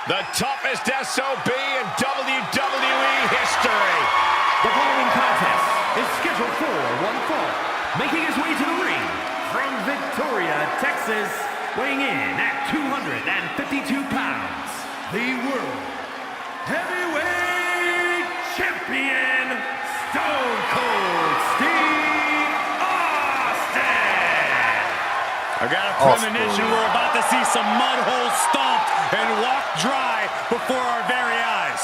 The toughest SOB in WWE history. The following contest is scheduled for one fall. Making his way to the ring from Victoria, Texas, weighing in at 252 pounds, the World Heavyweight Champion, Stone Cold Steve Austin. I got a premonition we're about to see some mud holes stomped and walked dry before our very eyes.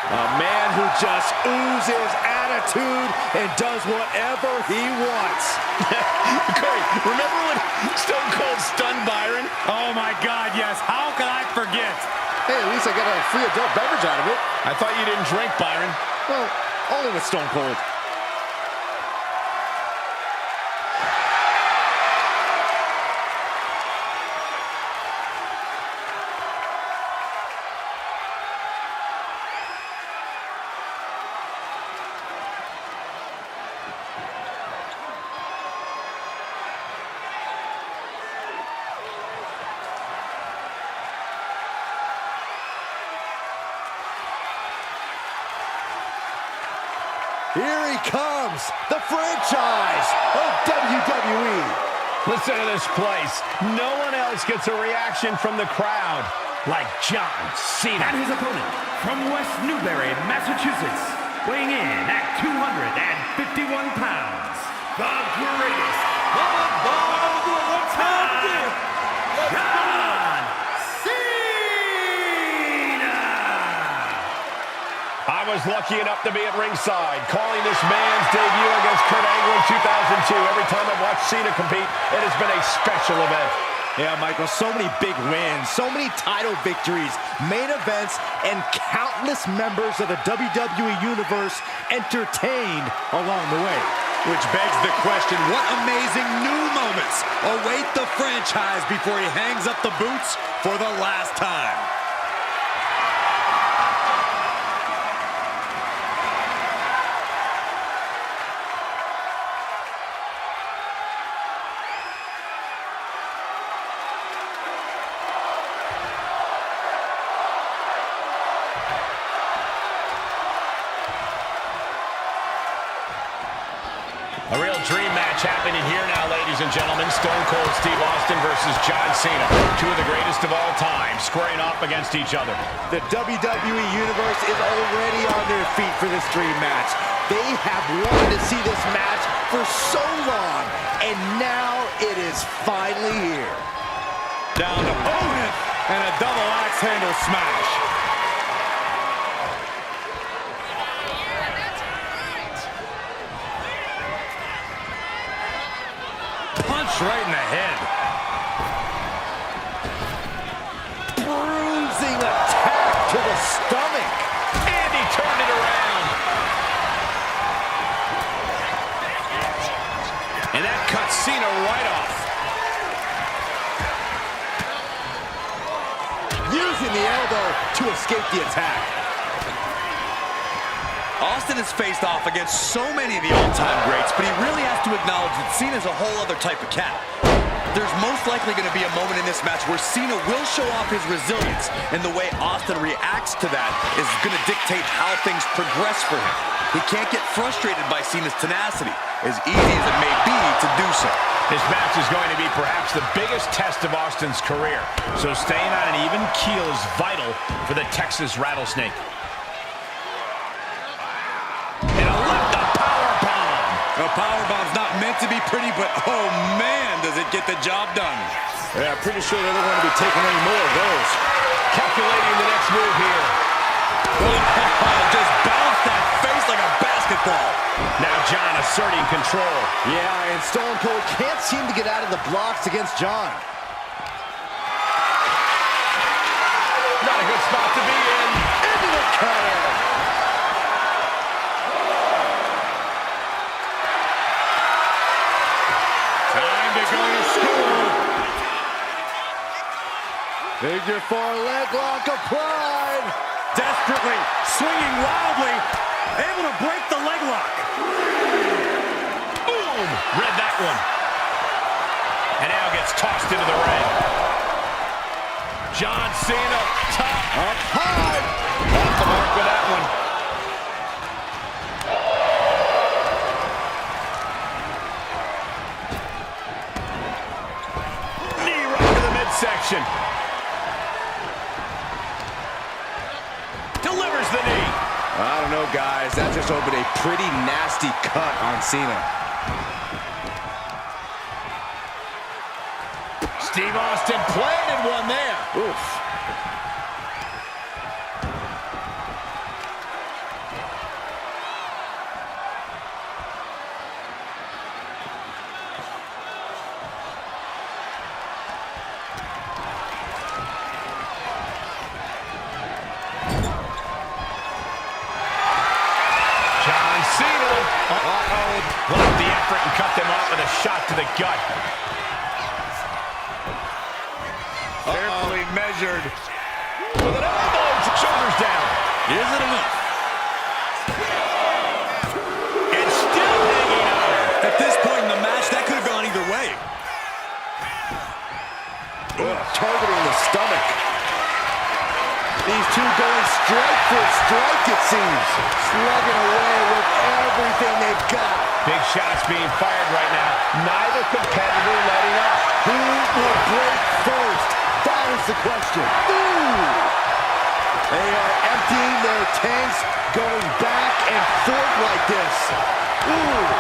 A man who just oozes attitude and does whatever he wants. Corey, remember when Stone Cold stunned Byron? Oh my God, yes. How can I forget? Hey, at least I got a free adult beverage out of it. I thought you didn't drink, Byron. Well, only with Stone Cold. Here he comes, the franchise of WWE. Listen to this place. No one else gets a reaction from the crowd like John Cena. And his opponent from West Newbury, Massachusetts, weighing in at 251 pounds, the greatest of all time, John Cena. I was lucky enough to be at ringside, calling this man's debut against Kurt Angle in 2002. Every time I've watched Cena compete, it has been a special event. Yeah, Michael, so many big wins, so many title victories, main events, and countless members of the WWE Universe entertained along the way. Which begs the question, what amazing new moments await the franchise before he hangs up the boots for the last time? A real dream match happening here now, ladies and gentlemen. Stone Cold Steve Austin versus John Cena. Two of the greatest of all time squaring off against each other. The WWE Universe is already on their feet for this dream match. They have wanted to see this match for so long, and now it is finally here. Down to opponent and a double axe handle smash. Right in the head. Bruising attack to the stomach. And he turned it around. And that cuts Cena right off. Using the elbow to escape the attack. Austin has faced off against so many of the all-time greats, but he really has to acknowledge that Cena's a whole other type of cat. There's most likely going to be a moment in this match where Cena will show off his resilience, and the way Austin reacts to that is going to dictate how things progress for him. He can't get frustrated by Cena's tenacity, as easy as it may be to do so. This match is going to be perhaps the biggest test of Austin's career, so staying on an even keel is vital for the Texas Rattlesnake. The powerbomb's not meant to be pretty, but oh man, does it get the job done. Yeah, I'm pretty sure they don't want to be taking any more of those. Calculating the next move here. Just bounced that face like a basketball. Now John asserting control. Yeah, and Stone Cold can't seem to get out of the blocks against John. Not a good spot to be in. Into the cutter. Figure four leg lock applied. Desperately, swinging wildly, able to break the leg lock. Boom! Read that one. And now gets tossed into the ring. John Cena, top. Up high. Off the mark with that one. Knee right to the midsection. Delivers the knee. I don't know, guys. That just opened a pretty nasty cut on Cena. Steve Austin planted one there. Oof. John Cena. Blocked the effort and cut them off with a shot to the gut. Carefully measured. With an elbow. Shoulders down. Is it enough? And still hanging on. At this point in the match, that could have gone either way. Targeting the stomach. These two going strike for strike, it seems. Slugging away with everything they've got. Big shots being fired right now. Neither competitor letting up. Who will break first? That is the question. Ooh! They are emptying their tanks, going back and forth like this. Ooh!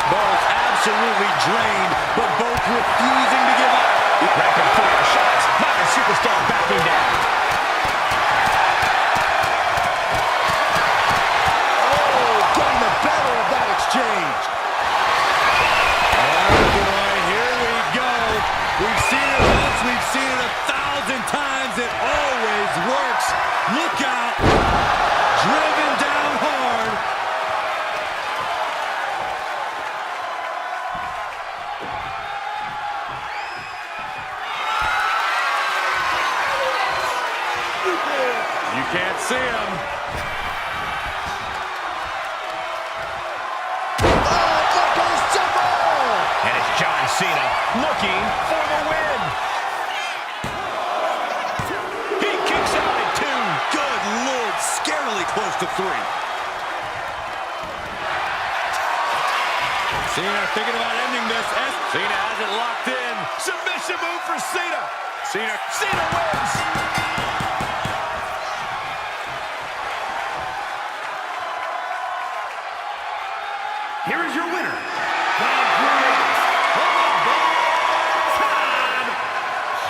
Both absolutely drained, but both refusing to give up. Rapid fire shots. Not a superstar backing down. Oh, getting the better of that exchange. Oh boy, here we go. We've seen it once, we've seen it 1,000 times. It always works. Look out. Driven down hard. You can't see him. And it's John Cena looking for the win. He kicks out at 2. Good Lord, scarily close to 3. Cena thinking about ending this. Cena has it locked in. Submission move for Cena. Cena wins. Here is your winner, the greatest of all time,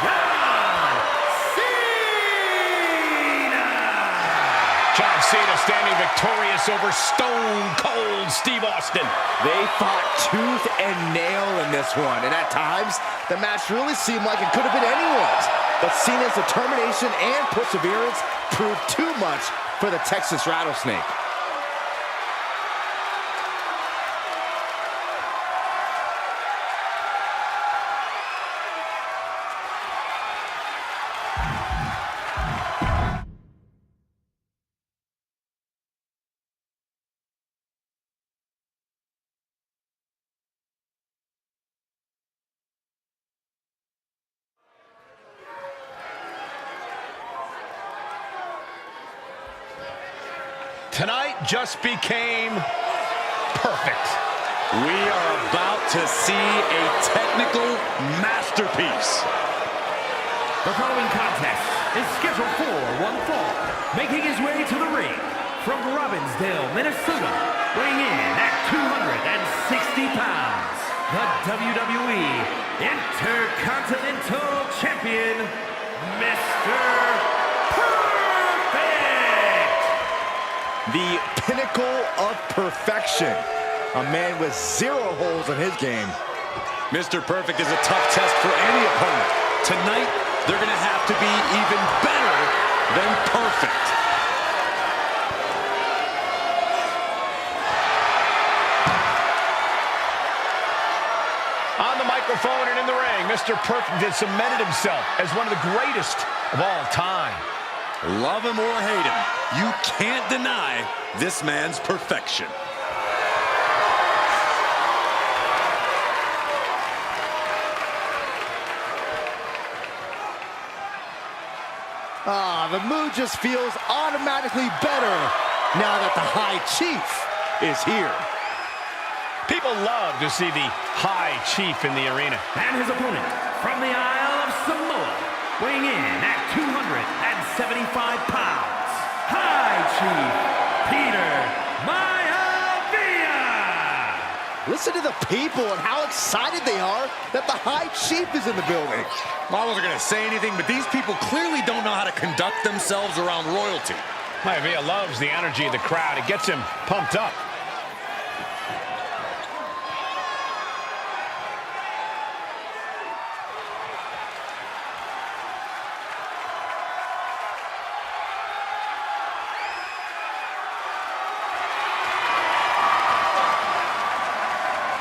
John Cena! John Cena standing victorious over Stone Cold Steve Austin. They fought tooth and nail in this one, and at times, the match really seemed like it could have been anyone's. But Cena's determination and perseverance proved too much for the Texas Rattlesnake. Tonight just became perfect. We are about to see a technical masterpiece. The following contest is scheduled for one fall. Making his way to the ring from Robbinsdale, Minnesota, weighing in at 260 pounds, the WWE Intercontinental Champion, Mr. Perfect! The pinnacle of perfection. A man with 0 holes in his game. Mr. Perfect is a tough test for any opponent. Tonight, they're going to have to be even better than perfect. On the microphone and in the ring, Mr. Perfect has cemented himself as one of the greatest of all time. Love him or hate him, you can't deny this man's perfection. The mood just feels automatically better now that the High Chief is here. People love to see the High Chief in the arena. And his opponent from the Isle of Samoa, weighing in at 275 pounds, High Chief Peter Maivia. Listen to the people and how excited they are that the High Chief is in the building. I wasn't going to say anything, but these people clearly don't know how to conduct themselves around royalty. Maivia loves the energy of the crowd. It gets him pumped up.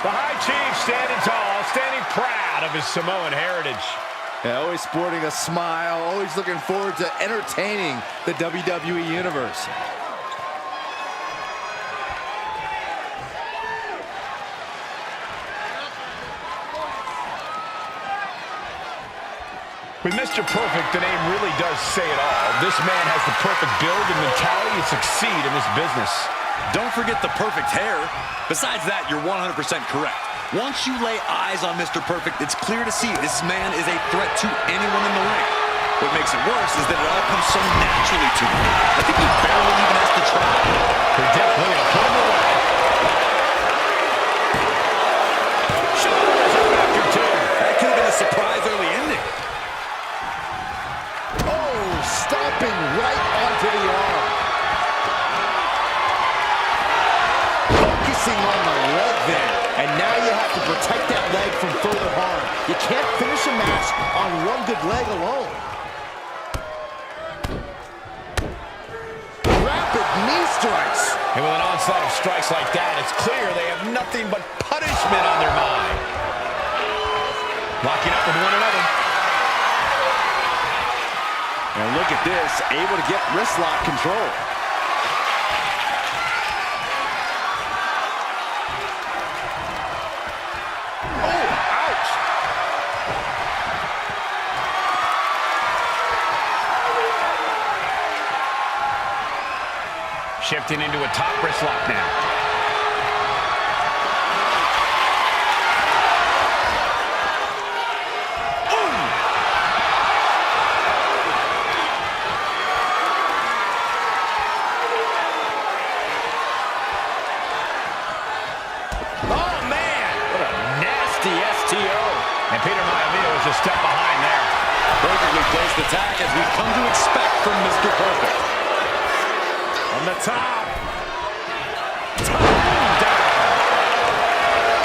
The High Chief standing tall, standing proud of his Samoan heritage. Yeah, always sporting a smile, always looking forward to entertaining the WWE Universe. With Mr. Perfect, the name really does say it all. This man has the perfect build and mentality to succeed in this business. Don't forget the perfect hair. Besides that, you're 100% correct. Once you lay eyes on Mr. Perfect, it's clear to see this man is a threat to anyone in the ring. What makes it worse is that it all comes so naturally to him. I think he barely even has to try. They're definitely going to put him away. Shoulders up after two. That could have been a surprise early ending. Oh, stomping right onto the arm. Focusing on the leg there. And now you have to protect that leg from further harm. You can't finish a match on one good leg alone. Rapid knee strikes. And with an onslaught of strikes like that, it's clear they have nothing but punishment on their mind. Locking up with one another. And look at this, able to get wrist lock control. Shifting into a top wrist lock now. Oh, man! What a nasty STO. And Peter Maivia was a step behind there. Perfectly placed attack as we've come to expect from Mr. Perfect. On the top.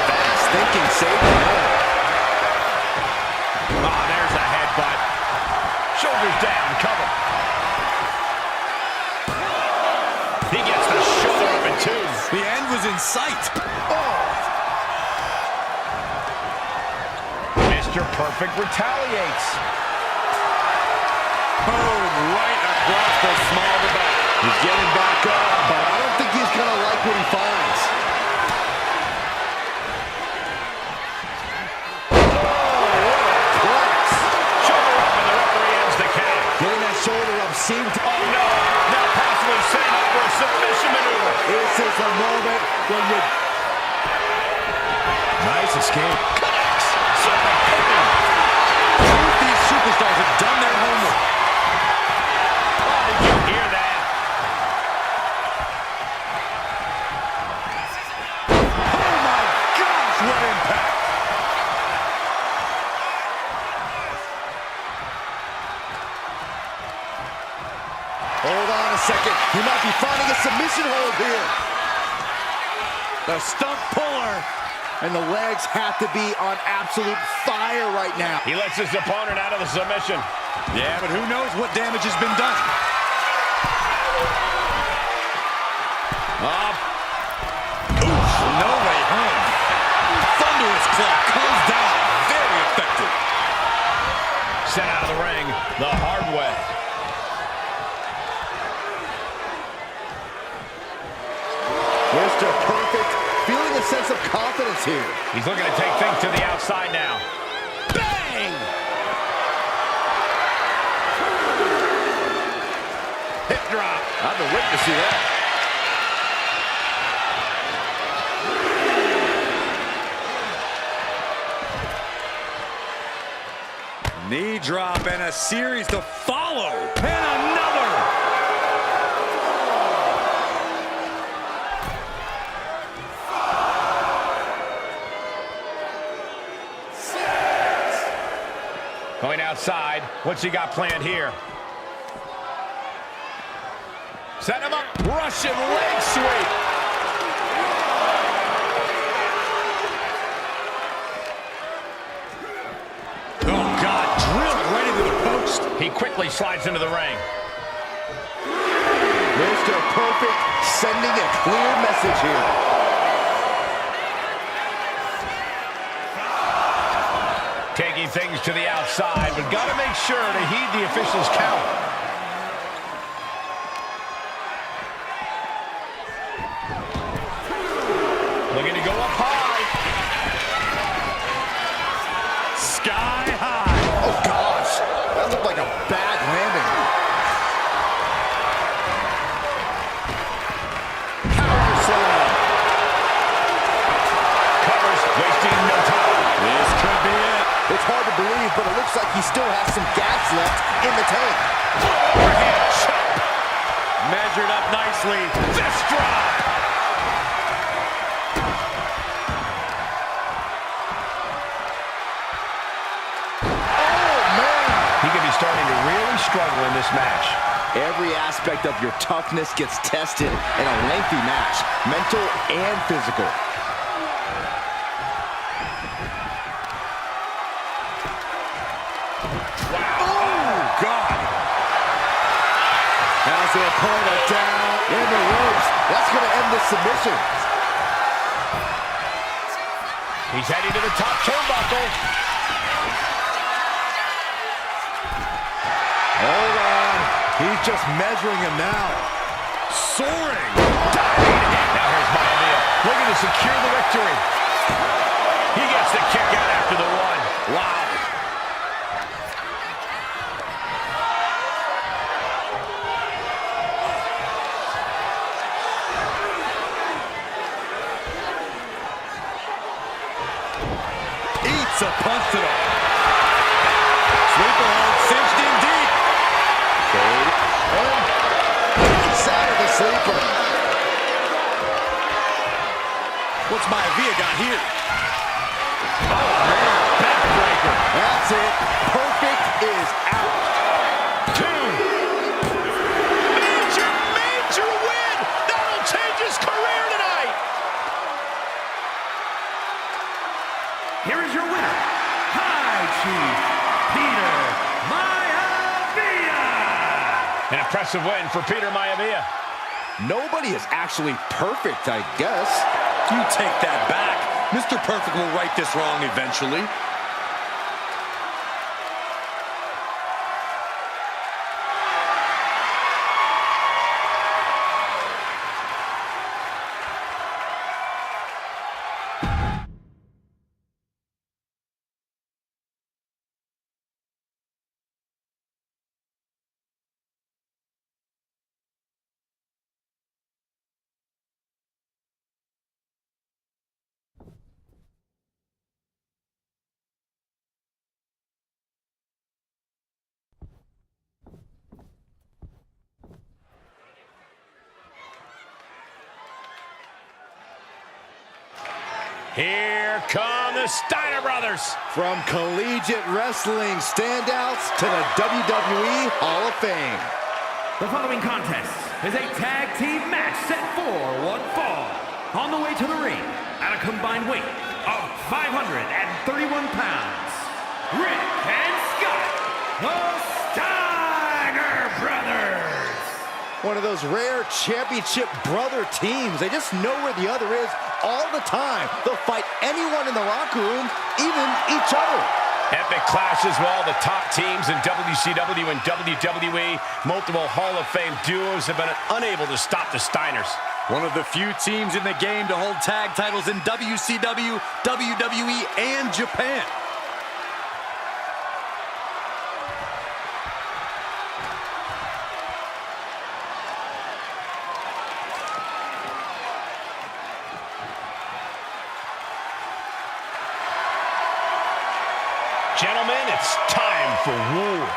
Fast thinking saved the man. Oh, there's a headbutt. Shoulders down, cover. He gets the shoulder up in two. The end was in sight. Mr. Perfect retaliates. Boom, right across the small of the back. He's getting back up, but I don't think he's going to like what he finds. Shoulder up and the referee ends the count. Getting that shoulder up seemed... Oh no, now possibly setting up for a submission maneuver. This is a moment when you... Nice escape. Connects. Super kicking. These superstars have done their homework. Oh, did you hear that? Oh my gosh, what impact! Hold on a second. He might be finding a submission hold here. The stump puller. And the legs have to be on absolute fire right now. He lets his opponent out of the submission. Yeah, but who knows what damage has been done. Up. Oof, no way home. Thunderous claw comes down. Very effective. Sent out of the ring the hard way. Mr. Perfect feeling a sense of confidence here. He's looking to take things to the outside now. Bang! drop. I've been waiting to see that. Knee drop and a series to follow. And another. Going outside. What's he got planned here? Set him up. Russian leg sweep. Oh, God. Drilled right into the post. He quickly slides into the ring. Mr. Perfect sending a clear message here. Taking things to the outside, but got to make sure to heed the official's count. Looking to go up high. Sky high. Oh, gosh. That looked like a bad landing. Power slam. Covers, wasting no time. This could be it. It's hard to believe, but it looks like he still has some gas left in the tank. Overhand chop. Measured up nicely. Fist drop. He could be starting to really struggle in this match. Every aspect of your toughness gets tested in a lengthy match, mental and physical. Oh, God. Has the opponent down in the ropes. That's going to end the submission. He's heading to the top turnbuckle. Hold on. He's just measuring him now. Soaring. Diving in. Now here's Maivia, looking to secure the victory. He gets the kick out after the one. Wow. Eats a punch to the... Sleeper hold cinched in deep. He's out of the sleeper. What's Maivia got here? Oh, man. Backbreaker. That's it. Perfect is out. 2. Major win. That'll change his career tonight. Here is your winner, High Chief Peter Maivia. An impressive win for Peter Maivia. Nobody is actually perfect, I guess. You take that back. Mr. Perfect will right this wrong eventually. Here come the Steiner brothers. From collegiate wrestling standouts to the WWE Hall of Fame. The following contest is a tag team match set for one fall. On the way to the ring, at a combined weight of 531 pounds, Rick and Scott, the Steiner brothers. One of those rare championship brother teams. They just know where the other is all the time. They'll fight anyone in the locker room, even each other. Epic clashes with all the top teams in WCW and WWE. Multiple Hall of Fame duos have been unable to stop the Steiners. One of the few teams in the game to hold tag titles in WCW, WWE, and Japan. It's time for war.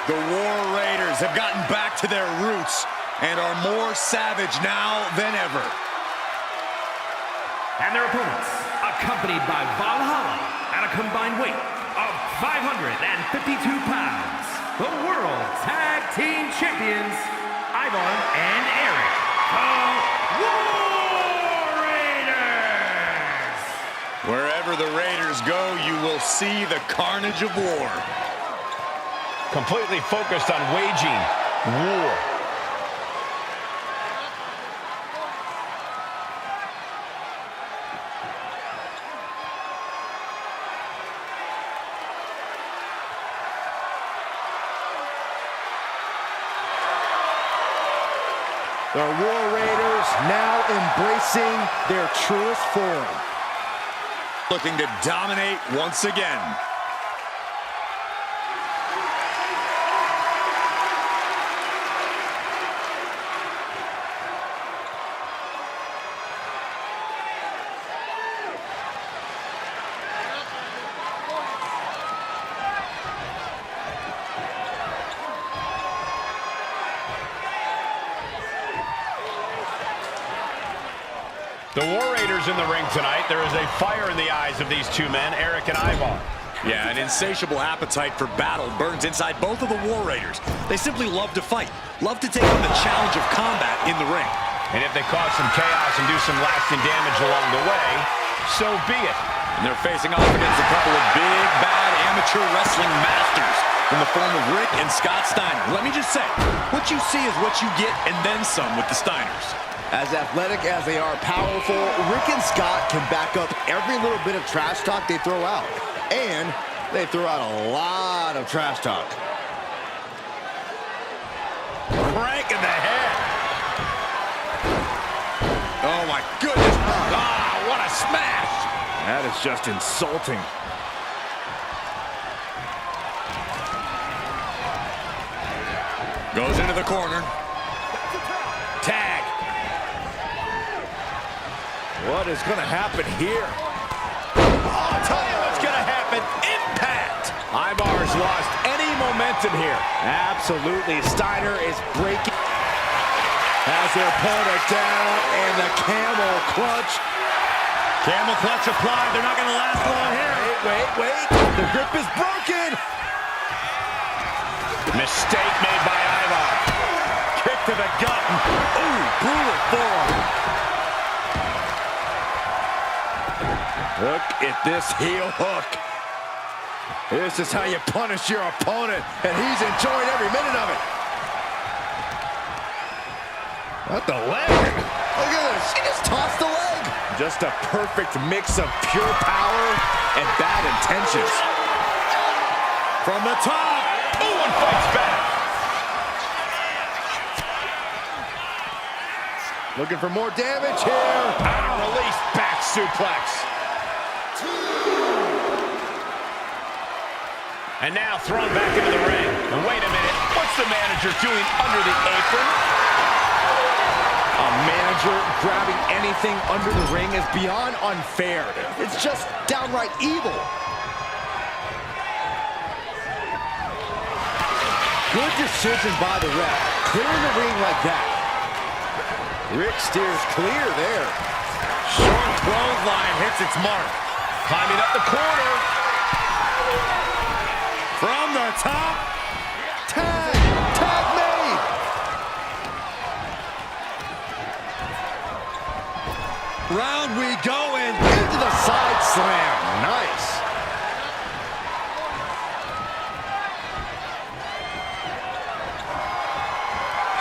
The War Raiders have gotten back to their roots and are more savage now than ever. And their opponents, accompanied by Valhalla at a combined weight of 552 pounds, the World Tag Team Champions, Ivar and Eric, the War Raiders! Wherever the Raiders go, you will see the carnage of war. Completely focused on waging war. The War Raiders now embracing their truest form. Looking to dominate once again. The War Raiders in the ring tonight. There is a fire in the eyes of these two men, Eric and Ivar. Yeah, an insatiable appetite for battle burns inside both of the War Raiders. They simply love to fight, love to take on the challenge of combat in the ring. And if they cause some chaos and do some lasting damage along the way, so be it. And they're facing off against a couple of big, bad amateur wrestling masters in the form of Rick and Scott Steiner. Let me just say, what you see is what you get and then some with the Steiners. As athletic as they are powerful, Rick and Scott can back up every little bit of trash talk they throw out. And they throw out a lot of trash talk. Crank in the head. Oh my goodness. Ah, what a smash. That is just insulting. Goes into the corner. Tag. What is going to happen here? I'll tell you what's going to happen. Impact. Ivar's lost any momentum here. Absolutely. Steiner is breaking. Has their opponent down, and the camel clutch. Camel clutch applied. They're not going to last long here. Wait. The grip is broken. Mistake made by Ivar. Kick to the gut. Ooh, brutal forearm. Look at this heel hook. This is how you punish your opponent, and he's enjoying every minute of it. What the leg? Look at this. She just tossed the leg. Just a perfect mix of pure power and bad intentions. From the top. Ooh, and fights back. Looking for more damage here. Release back suplex. And now thrown back into the ring. And wait a minute, what's the manager doing under the apron? A manager grabbing anything under the ring is beyond unfair. It's just downright evil. Good decision by the ref. Clearing the ring like that. Rick steers clear there. Short clothesline hits its mark. Climbing up the corner. From the top. Tag made. Round we go and Into the side slam. Nice.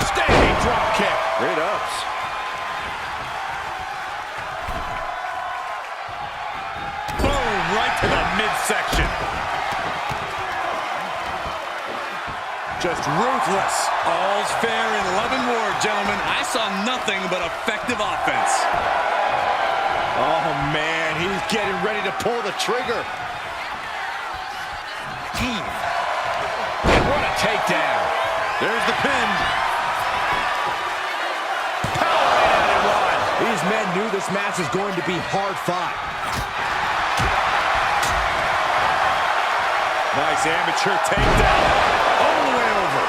Standing drop kick. Great ups. boom, right to the midsection. Just ruthless. All's fair in love and war, gentlemen. I saw nothing but effective offense. Oh, man, he's getting ready to pull the trigger. And what a takedown. There's the pin. Power in and one. These men knew this match was going to be hard fought. Nice amateur takedown. All the way over.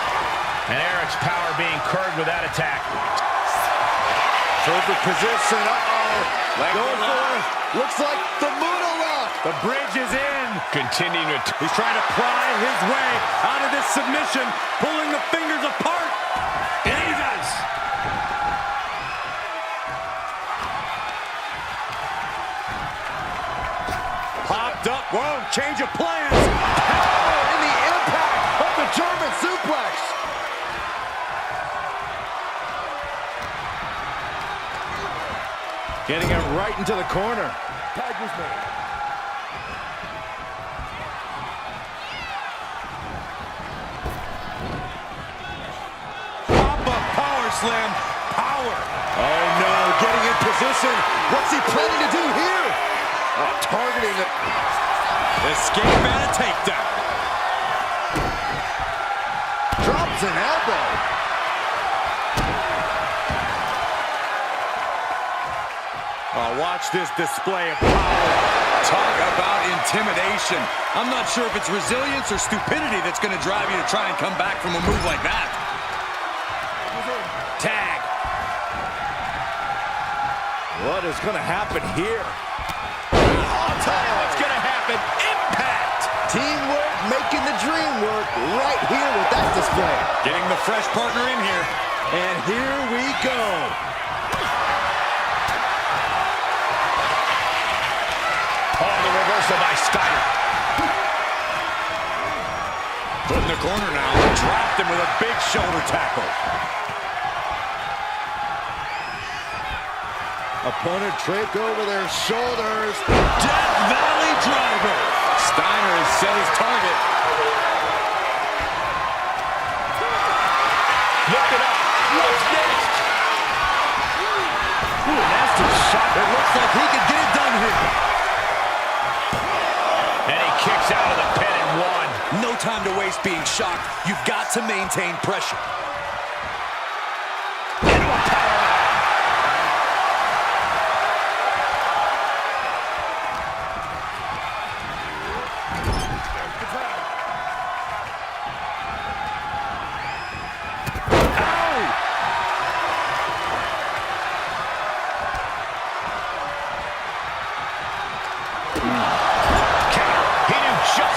And Eric's power being curbed with that attack. Perfect position. Going for it. Looks like the Muda lock. The bridge is in. Continuing to... He's trying to pry his way out of this submission, pulling the fingers apart. And he does. Popped up. Whoa, change of plans. Power in the impact of the German suplex. Getting him right into the corner. Tag was made. Pop-up power slam. Power. Oh no, getting in position. What's he planning to do here? Targeting the... Escape and a takedown. Drops an elbow. Oh, watch this display of power. Talk about intimidation. I'm not sure if it's resilience or stupidity that's going to drive you to try and come back from a move like that. Tag. What is going to happen here? What's going to happen? Impact. Teamwork making the dream work right here with that display. Getting the fresh partner in here. And here we go. Oh, the reversal by Steiner. Put in the corner now. Dropped him with a big shoulder tackle. Opponent draped over their shoulders. Death Valley Driver. Steiner has set his target. Lift it up. What's next? Ooh, nasty shot. It looks like he could get it done here. And he kicks out of the pin and one. No time to waste being shocked. You've got to maintain pressure. Into a powerbomb.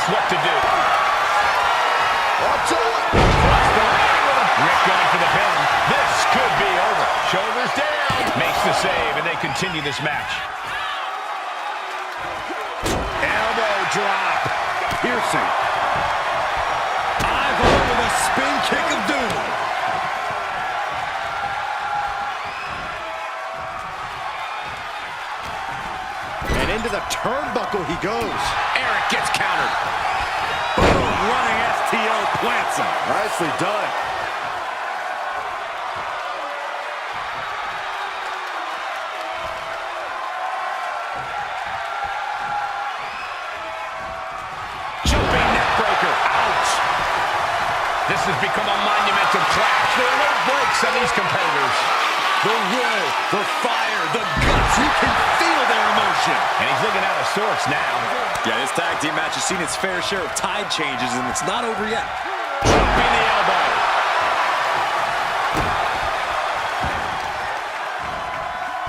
What to do. Watch out! Rick going for the pin. This could be over. Shoulders down. Makes the save, and they continue this match. Elbow drop. Piercing. Ivo with a spin kick of doom. And into the turnbuckle he goes. Eric gets countered. Boom, running STO plants him. Nicely done. Jumping neckbreaker. Ouch. This has become a monumental clash. There are no breaks on these competitors. The will, the fire, the guts. You can feel their emotion. And he's looking out of sorts now. Yeah, this tag team match has seen its fair share of tide changes, and it's not over yet. Dropping the elbow.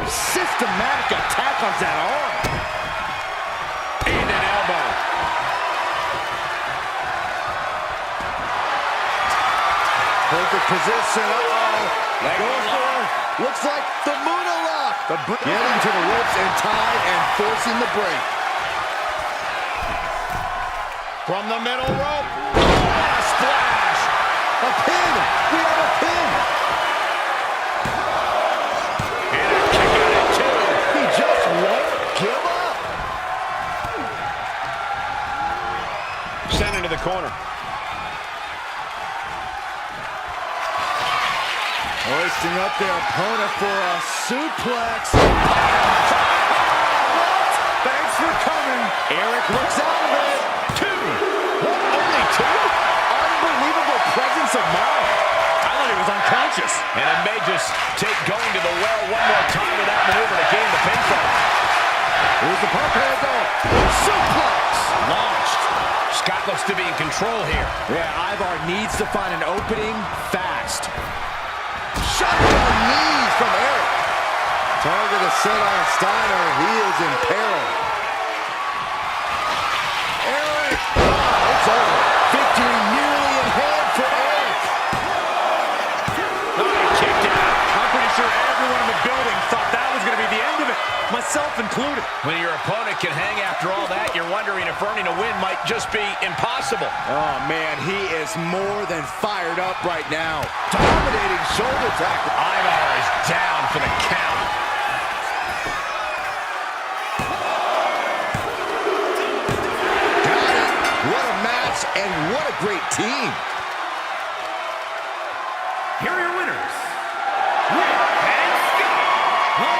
Systematic attack on that arm. And an elbow. Perfect position. Going for it. Looks like the Muda lock. Getting to the ropes and tied and forcing the break. From the middle rope. Oh, what a splash. A pin. We have a pin. And a kick out at two. He just won't give up. Sent into the corner. Hoisting up their opponent for a suplex. Thanks for coming. Eric looks out of it. Two. What? Only two? Unbelievable presence of mind. I thought he was unconscious. And it may just take going to the well one more time with that maneuver to gain the pinfall. Here's the pump handle. Suplex. Launched. Scott looks to be in control here. Yeah, Ivar needs to find an opening fast. Shotgun knees from Eric. Target is set on Steiner. He is in peril. Eric. Oh, it's over. Victory nearly in hand for Eric. Oh, he kicked it out. I'm pretty sure everyone in the building thought that was going to be the end of it, myself included. When your opponent can hang after all that, you're wondering if earning a win might just be impossible. Oh, man, he is more than fired up right now. Dominating shoulder tackle. Ivar is down for the count. Got it. What a match and what a great team. Here are your winners, Rick and Scott, the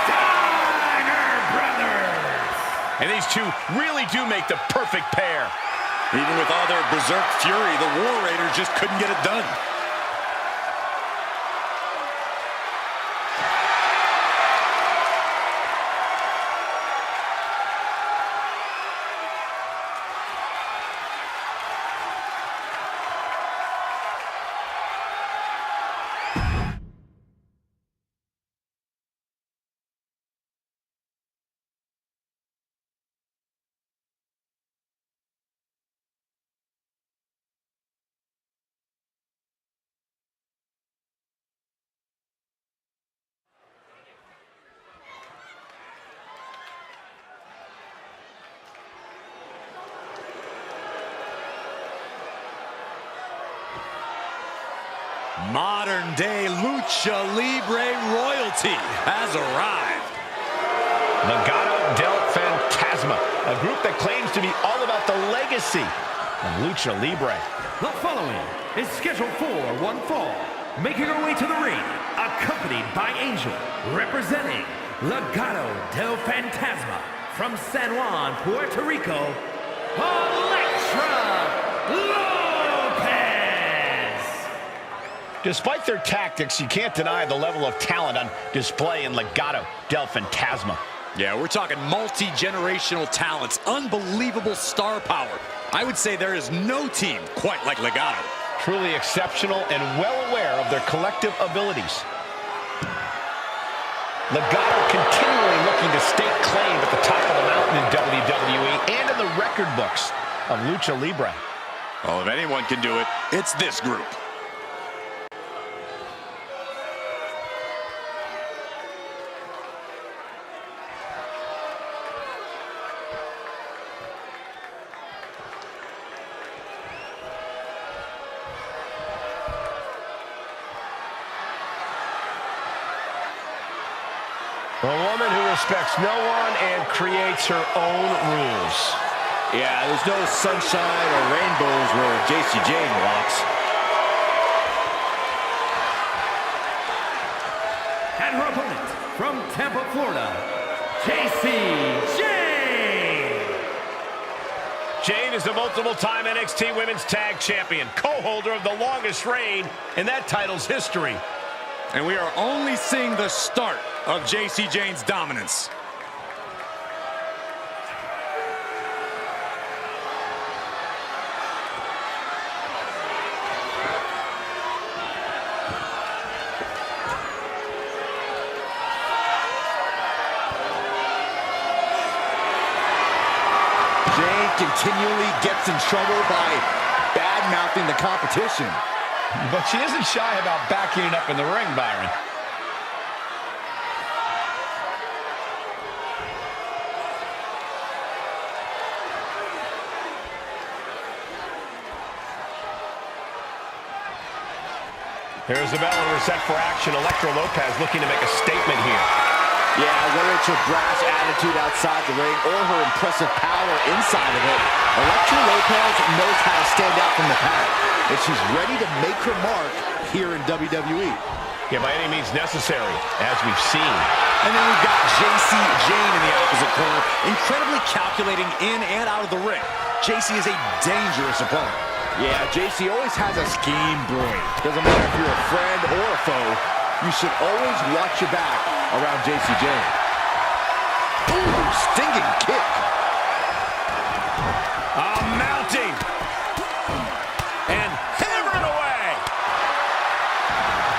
Steiner Brothers. And these two really do make the perfect pair. Even with all their berserk fury, the War Raiders just couldn't get it done. Modern-day Lucha Libre royalty has arrived. Legado del Fantasma, a group that claims to be all about the legacy of Lucha Libre. The following is scheduled for one fall. Making her way to the ring, accompanied by Angel, representing Legado del Fantasma from San Juan, Puerto Rico, Elektra Lopez. Despite their tactics, you can't deny the level of talent on display in Legado del Fantasma. Yeah, we're talking multi-generational talents, unbelievable star power. I would say there is no team quite like Legado. Truly exceptional and well aware of their collective abilities. Legado continually looking to stake claim at the top of the mountain in WWE and in the record books of Lucha Libre. Well, if anyone can do it, it's this group. A woman who respects no one and creates her own rules. Yeah, there's no sunshine or rainbows where JC Jane walks. And her opponent from Tampa, Florida, JC Jane. Jane is a multiple-time NXT Women's Tag Champion, co-holder of the longest reign in that title's history. And we are only seeing the start of JC Jane's dominance. Jane continually gets in trouble by bad-mouthing the competition. But she isn't shy about backing it up in the ring, Byron. Here's the bell, and we're set for action. Elektra Lopez looking to make a statement here. Yeah, whether it's her brash attitude outside the ring or her impressive power inside of it, Elektra Lopez knows how to stand out from the pack, and she's ready to make her mark here in WWE. Yeah, by any means necessary, as we've seen. And then we've got JC Jane in the opposite corner, incredibly calculating in and out of the ring. JC is a dangerous opponent. Yeah, JC always has a scheme brewing. Doesn't matter if you're a friend or a foe, you should always watch your back around JC Jane. Ooh, stinging kick. Mounting. And hammering away.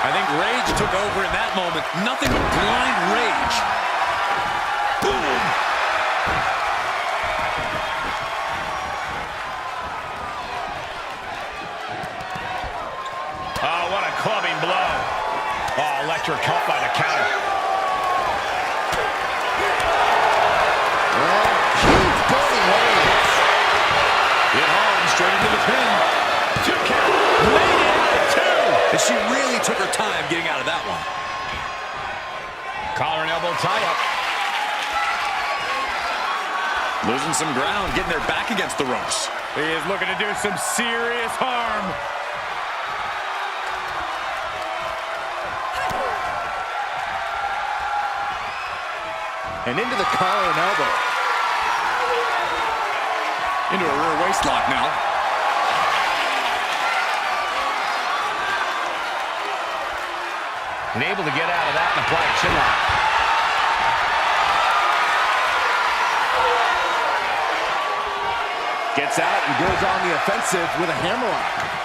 I think rage took over in that moment. Nothing but blind rage. Boom. Oh, what a clubbing blow. Oh, electric caught by the counter. Well, huge burning holes. Hit hard and straight into the pin. 2 count. Made it out of 2. And she really took her time getting out of that one. Collar and elbow tie-up. Losing some ground, getting their back against the ropes. He is looking to do some serious harm. And into the collar and elbow. Into a rear waist lock now. And able to get out of that and apply a chin lock. Gets out and goes on the offensive with a hammerlock.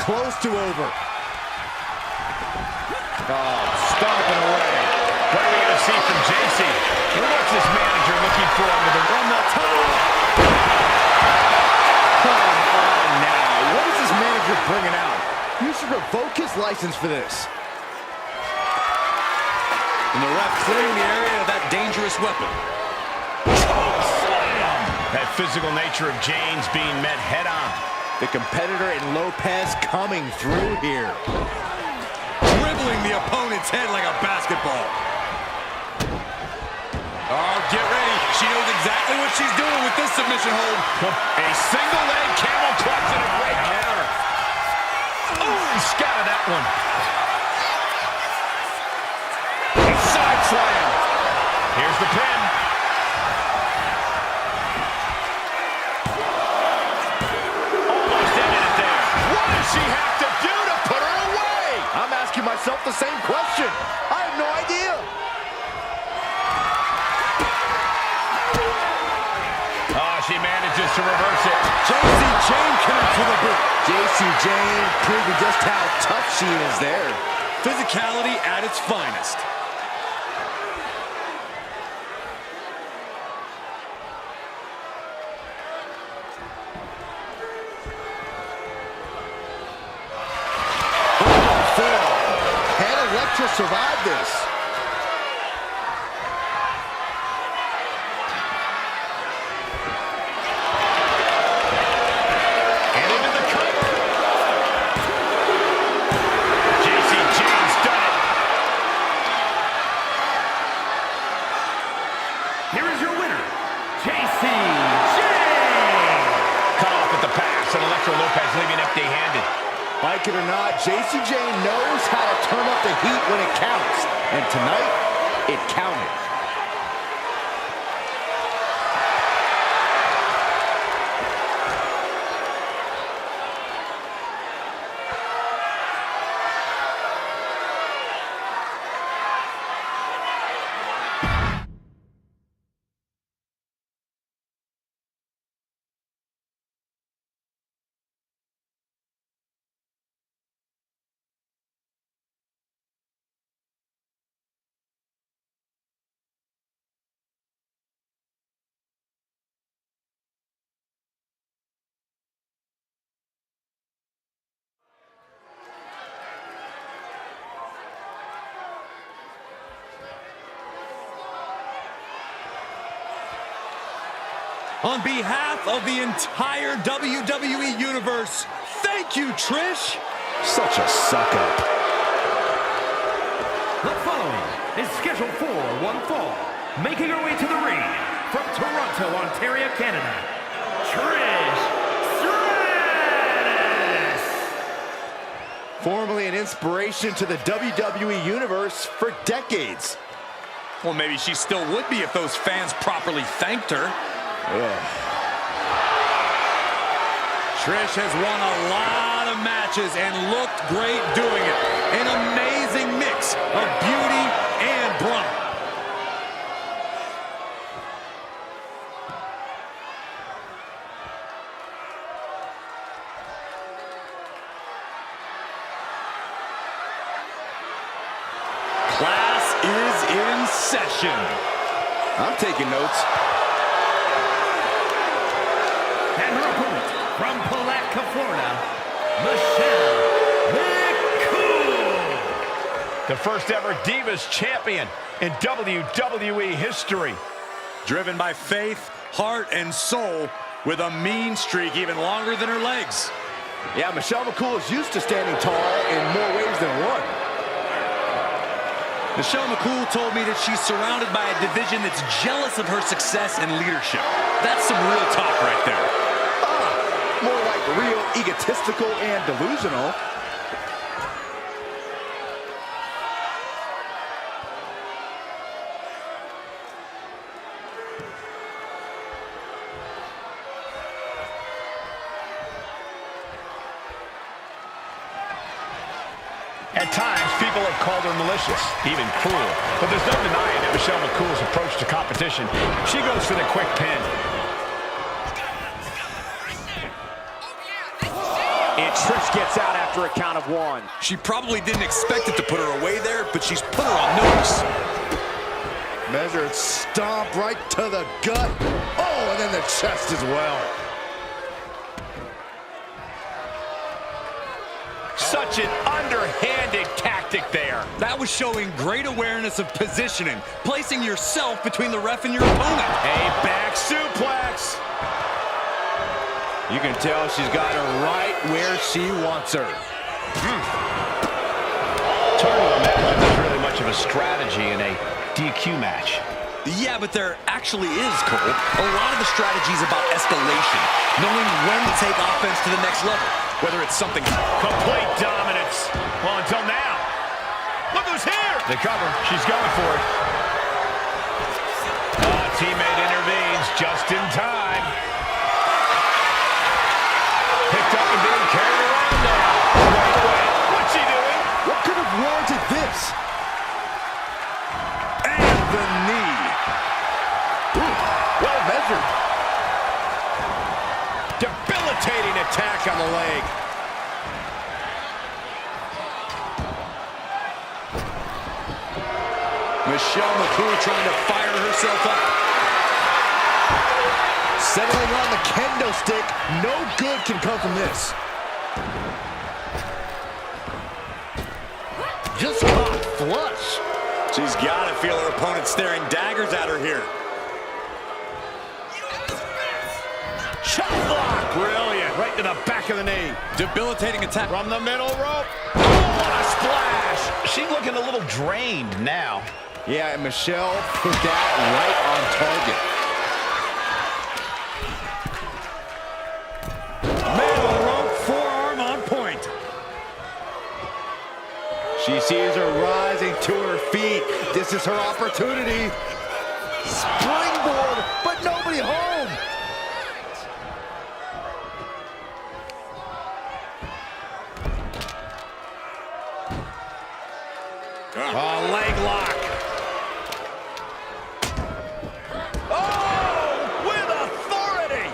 Close to over. Oh, stomping away. What are we going to see from JC? And what's this manager looking for under the run the top? Come on now. What is this manager bringing out? You should revoke his license for this. And the ref clearing the area of that dangerous weapon. Choke slam. That physical nature of James being met head on. The competitor in Lopez coming through here. Dribbling the opponent's head like a basketball. Oh, get ready. She knows exactly what she's doing with this submission hold. A single leg camel clutch and a great counter. Oh, he scattered that one. A side slam. Here's the pin. She have to do to put her away? I'm asking myself the same question. I have no idea. Oh, she manages to reverse it. JC Jane connects with a boot. JC Jane proving just how tough she is there. Physicality at its finest. To survive this. And into the cover. JC James done it. Here is your winner, JC James. Cut off at the pass, and Electra Lopez leaving empty-handed. Like it or not, JC Jane knows how to turn up the heat when it counts. And tonight, it counted. On behalf of the entire WWE Universe, thank you, Trish. Such a suck-up. The following is scheduled scheduled for one fall, making her way to the ring from Toronto, Ontario, Canada, Trish Stratus. Formerly an inspiration to the WWE Universe for decades. Well, maybe she still would be if those fans properly thanked her. Trish has won a lot of matches and looked great doing it. An amazing mix of beauty and brawn. Class is in session. I'm taking notes. And her opponent from Palatka, Florida, Michelle McCool. The first ever Divas champion in WWE history. Driven by faith, heart, and soul, with a mean streak even longer than her legs. Yeah, Michelle McCool is used to standing tall in more ways than one. Michelle McCool told me that she's surrounded by a division that's jealous of her success and leadership. That's some real talk right there. More like real egotistical and delusional. At times, people have called her malicious, even cruel. But there's no denying that Michelle McCool's approach to competition. She goes for the quick pin. And Trish gets out after a count of one. She probably didn't expect it to put her away there, but she's put her on notice. Measured stomp right to the gut. Oh, and then the chest as well. Such an underhanded tactic there. That was showing great awareness of positioning, placing yourself between the ref and your opponent. A back suplex. You can tell she's got her right where she wants her. It's hard to imagine there's really much of a strategy in a DQ match. Yeah, but there actually is, Cole. A lot of the strategy is about escalation, knowing when to take offense to the next level, whether it's something... Complete dominance. Well, until now. Look who's here. The cover. She's going for it. Teammate intervenes just in time. Picked up and being carried around now. Right away. What's she doing? What could have warranted this? And the knee. Ooh, well measured. Debilitating attack on the leg. Michelle McCool trying to fire herself up. Settling on the kendo stick. No good can come from this. Just caught flush. She's got to feel her opponent staring daggers at her here. Chop block. Brilliant. Right to the back of the knee. Debilitating attack. From the middle rope. Oh, what a splash. She's looking a little drained now. Yeah, and Michelle put that right on target. Middle rope forearm on point. She sees her rising to her feet. This is her opportunity. Springboard, but nobody home. Oh, leg lock. Oh, with authority.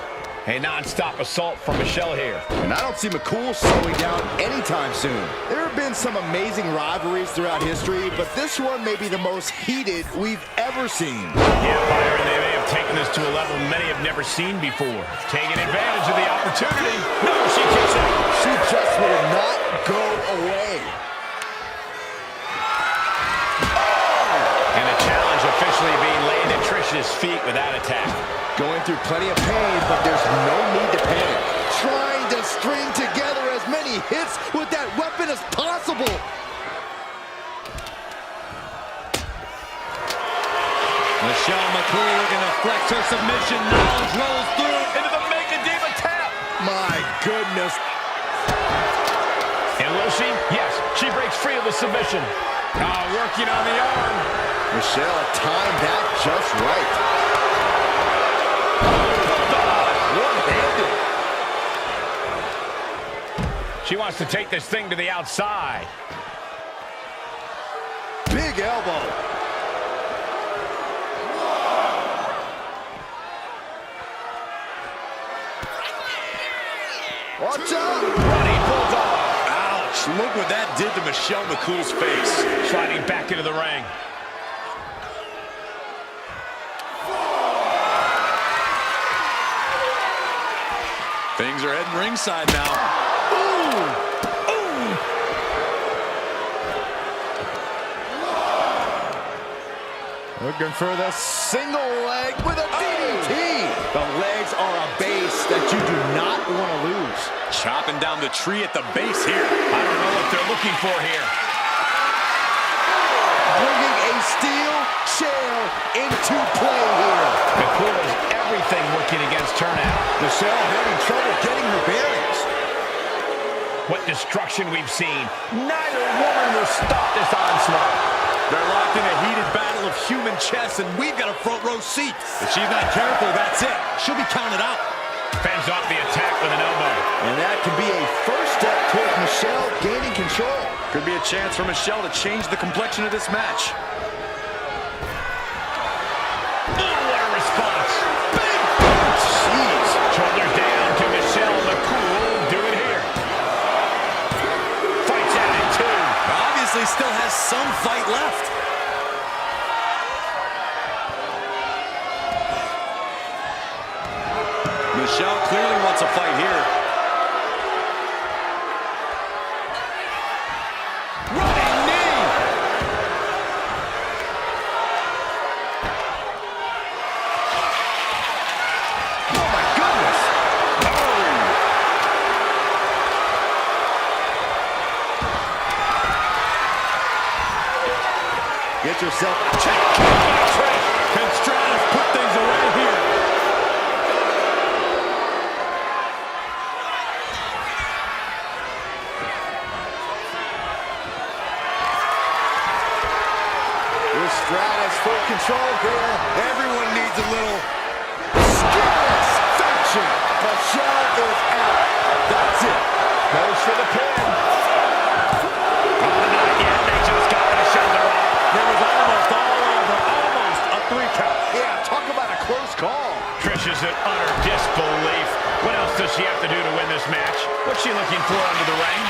A non-stop assault from Michelle here. And I don't see McCool slowing down anytime soon. There have been some amazing rivalries throughout history, but this one may be the most heated we've ever seen. Yeah, Byron, they may have taken this to a level many have never seen before. Taking advantage of the opportunity. No, she kicks out. She just will not go away. And a challenge officially being laid at Trish's feet with that attack. Going through plenty of pain, but there's no need to panic. Trying to string together as many hits with that weapon as possible. Cool looking to flex her submission. Knowledge rolls through into the Mega Diva tap. My goodness. And will she? Yes, she breaks free of the submission. Working on the arm. Michelle timed that just right. One-handed. She wants to take this thing to the outside. Big elbow. Watch out! Running bulldog. Ouch, look what that did to Michelle McCool's face. Sliding back into the ring. Things are heading ringside now. Looking for the single leg with a DDT. The legs are a base that you do not want to lose. Chopping down the tree at the base here. I don't know what they're looking for here. Bringing a steel chair into play here. McCool has everything working against her now. Michelle having trouble getting her bearings. What destruction we've seen. Neither woman will stop this onslaught. They're locked in a heated battle of human chess, and we've got a front row seat. If she's not careful, that's it. She'll be counted out. Fends off the attack with an elbow. And that could be a first step toward Michelle gaining control. Could be a chance for Michelle to change the complexion of this match. Oh, what a response. Big! Jeez. Shoulders down to Michelle McCool. Do it here. Fights out in two. Obviously still has some fight left. Michelle clearly wants a fight here. Running knee! Oh my goodness. Get yourself a check. Can Stratus put things away here? With Stratus full control here. Everyone needs a little. Satisfaction. Michelle is out. That's it. Goes for the pin. Oh, not yet. They just got the shoulder up. There was almost a 3 count. Yeah, talk about a close call. Trish is in utter disbelief. What else does she have to do to win this match? What's she looking for under the ring?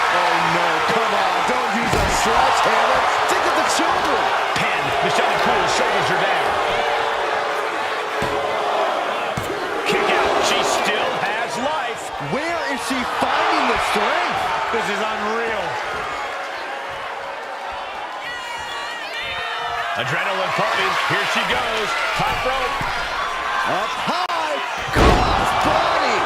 Oh no, come on. Don't use a sledgehammer. Think of the children. Pin. Michelle McCool's shoulders are down. Kick out. She still has life. Where is she finding the strength? This is unreal. Adrenaline pumping. Here she goes. Top rope. Up high. Cross body.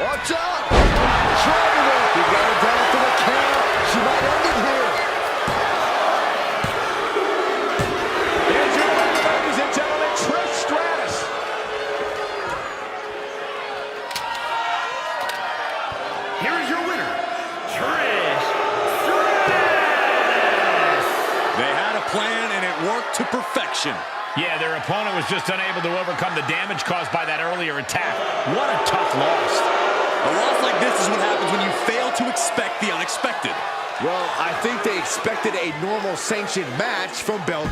Watch out. Trying it. You got her down for the count. She might end it here. Here's your winner, ladies and gentlemen, Trish Stratus. Here is your winner, Trish Stratus. They had a plan and it worked to perfection. Yeah, their opponent was just unable to overcome the damage caused by that earlier attack. What a tough loss. A loss like this is what happens when you fail to expect the unexpected. Well, I think they expected a normal sanctioned match from Bell.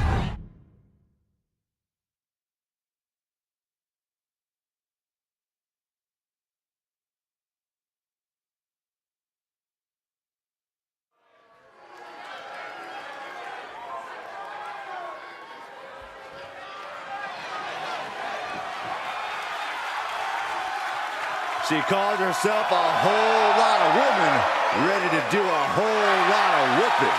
She called herself a whole lot of woman, ready to do a whole lot of whooping.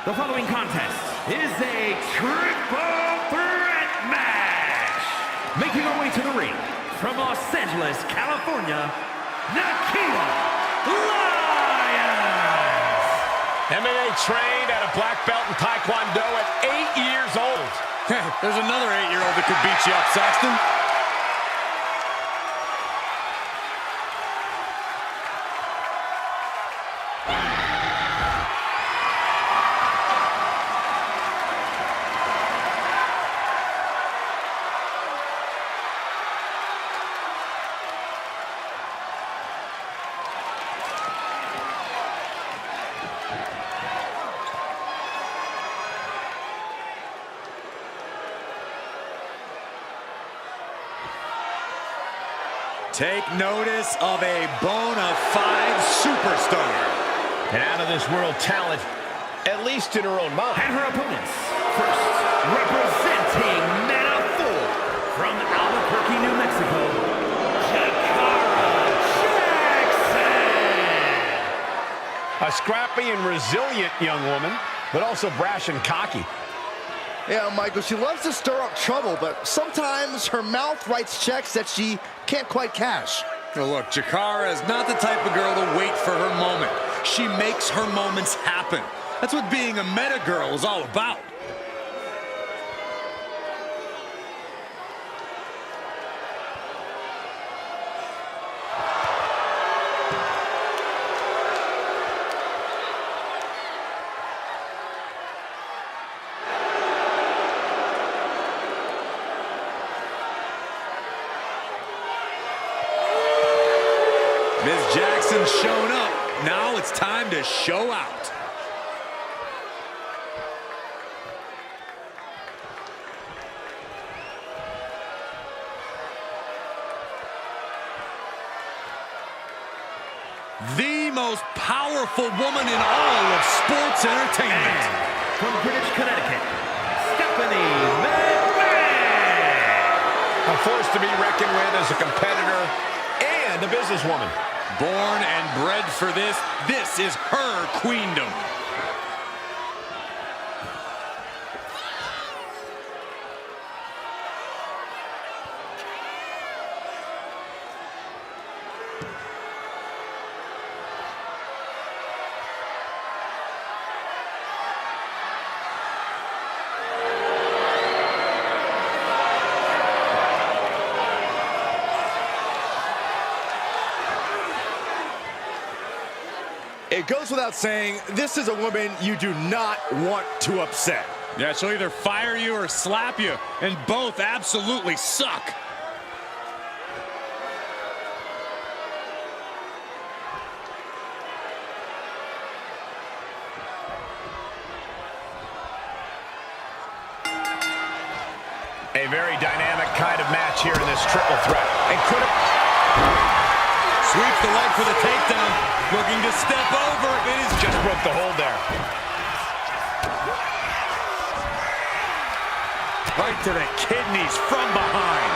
The following contest is a triple threat match. Making her way to the ring from Los Angeles, California, Nikita Lyons. MMA trained at a black belt in Taekwondo at 8 years old. There's another 8-year-old that could beat you up, Saxton. Take notice of a bona fide superstar. An out-of-this-world talent, at least in her own mind. And her opponents, first, representing Men of 4 from Albuquerque, New Mexico, Jakara Jackson. A scrappy and resilient young woman, but also brash and cocky. Yeah, Michael, she loves to stir up trouble, but sometimes her mouth writes checks that she can't quite cash. Now look, Jakara is not the type of girl to wait for her moment. She makes her moments happen. That's what being a meta girl is all about. Ms. Jackson's shown up. Now it's time to show out. The most powerful woman in all of sports entertainment. And from Greenwich, Connecticut, Stephanie McMahon. A force to be reckoned with as a competitor and a businesswoman. Born and bred for this, this is her queendom. It goes without saying, this is a woman you do not want to upset. Yeah, she'll either fire you or slap you, and both absolutely suck. A very dynamic kind of match here in this triple threat. And Sweeps the leg for the takedown. Looking to step over. It is just broke the hold there. Right to the kidneys from behind.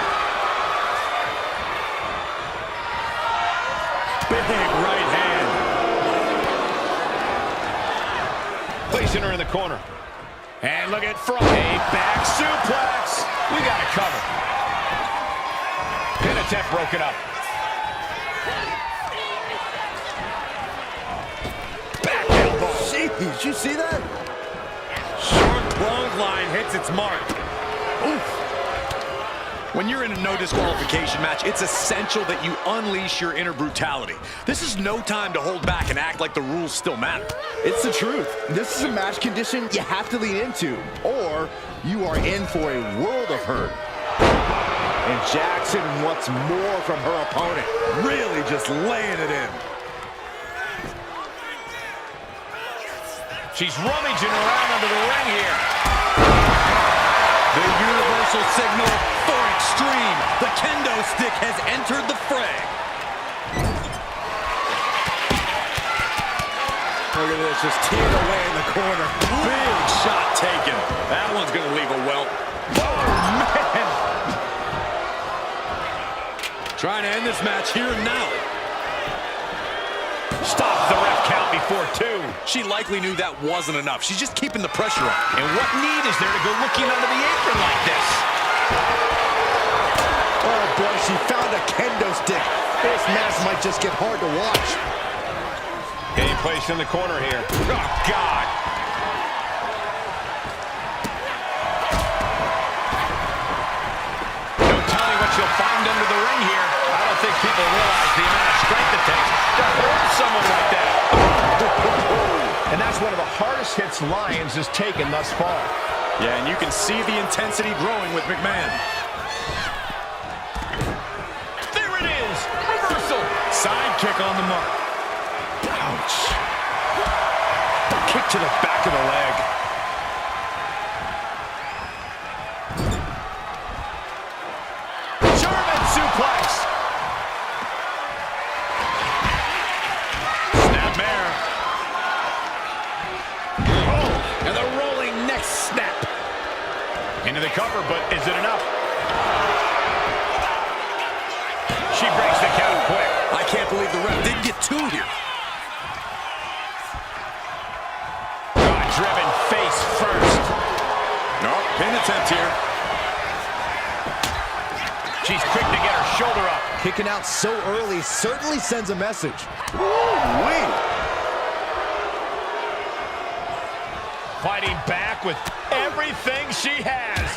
Big right hand. Placing her in the corner. And look at front. A back suplex. We got it covered. Pin attempt broken up. Back elbow. Jeez, you see that? Short clothesline hits its mark. Oof. When you're in a no disqualification match, it's essential that you unleash your inner brutality. This is no time to hold back and act like the rules still matter. It's the truth. This is a match condition you have to lean into, or you are in for a world of hurt. And Jackson wants more from her opponent. Really just laying it in. She's rummaging around under the ring here. The universal signal for extreme. The kendo stick has entered the fray. Look at this, just teared away in the corner. Big shot taken. That one's going to leave a welt. Oh, man! Trying to end this match here and now. Stops the ref count before 2. She likely knew that wasn't enough. She's just keeping the pressure on. And what need is there to go looking under the apron like this? Oh boy, she found a kendo stick. This match might just get hard to watch. Getting placed in the corner here. Oh, God. No telling what you'll find under the ring here. I don't think people realize the amount of strength it takes to hurt someone like that. And that's one of the hardest hits Lyons has taken thus far. Yeah, and you can see the intensity growing with McMahon. There it is. Reversal. Sidekick on the mark. Ouch. Kick to the back of the leg. German suplex. Snapmare. Oh, and the rolling neck snap. Into the cover, but is it enough? She breaks the count quick. I can't believe the ref didn't get two here. Driven face first. No, pin attempt here. She's quick to get her shoulder up. Kicking out so early certainly sends a message. Woo-wee. Fighting back with everything she has.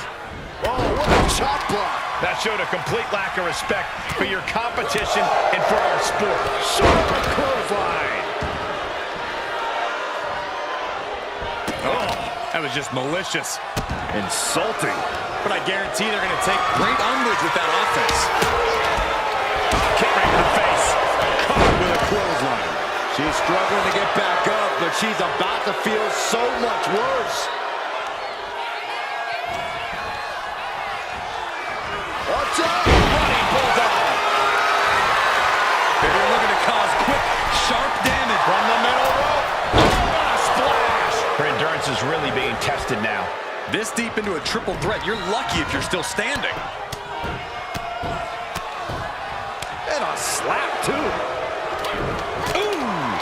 Oh, what a chop block. That showed a complete lack of respect for your competition and for our sport. Sharp clothesline. Oh, that was just malicious. Insulting. But I guarantee they're going to take great umbrage with that offense. Kick right in the face. Caught with a clothesline. She's struggling to get back up, but she's about to feel so much worse. Watch out! Running bulldog. If you're looking to cause quick, sharp damage From the middle rope. Oh, what a splash. Her endurance is really being tested now. this deep into a triple threat, you're lucky if you're still standing. And a slap, too. Ooh.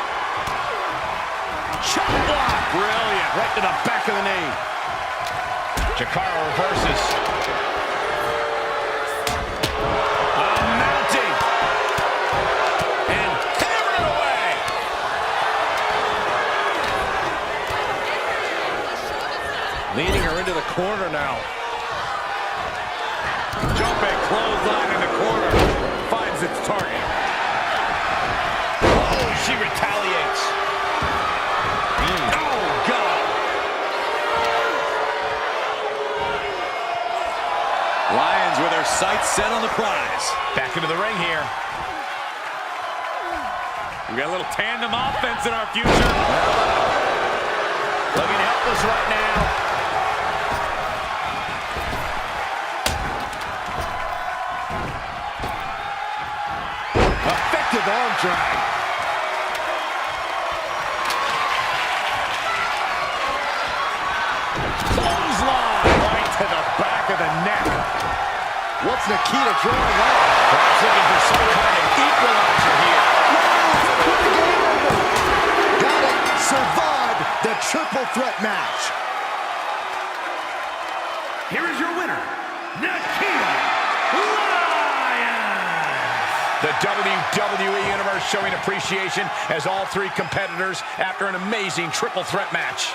Chop block. Brilliant. Right to the back of the knee. Jakara reverses. Mounting. And hammered away. Leading her into the corner now. Jumping clothesline in the corner. Finds its target. Oh, she retaliates. Oh, God. Lions with their sights set on the prize. Back into the ring here. We got a little tandem offense in our future. Looking helpless right now. Effective arm drag. Clothesline. Right to the back of the neck. What's Nikita drawing up? Perhaps looking for some kind of equalizer here. Got it. Survived the triple threat match. Here is your winner, Nikita Lyons. The WWE Universe showing appreciation as all three competitors after an amazing triple threat match.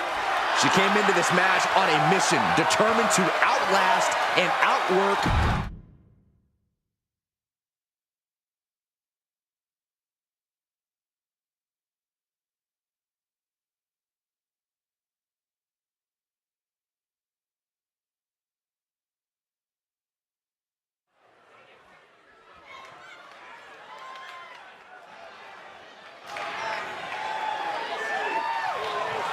She came into this match on a mission, determined to outlast and outwork.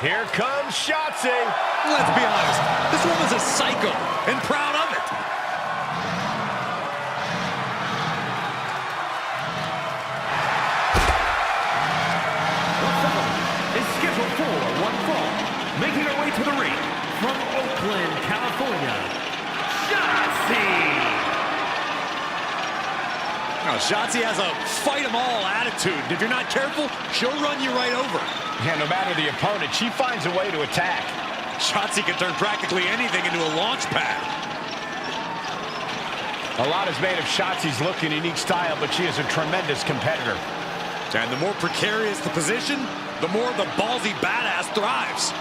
Here comes Shotzi. Let's be honest, this woman's a psycho and proud of it. Is scheduled for one fall, making her way to the ring from Oakland, California, Shotzi. Now, Shotzi has a fight-em-all attitude. If you're not careful, she'll run you right over. Yeah, no matter the opponent, she finds a way to attack. Shotzi can turn practically anything into a launch pad. A lot is made of Shotzi's look and unique style, but she is a tremendous competitor. And the more precarious the position, the more the ballsy badass thrives.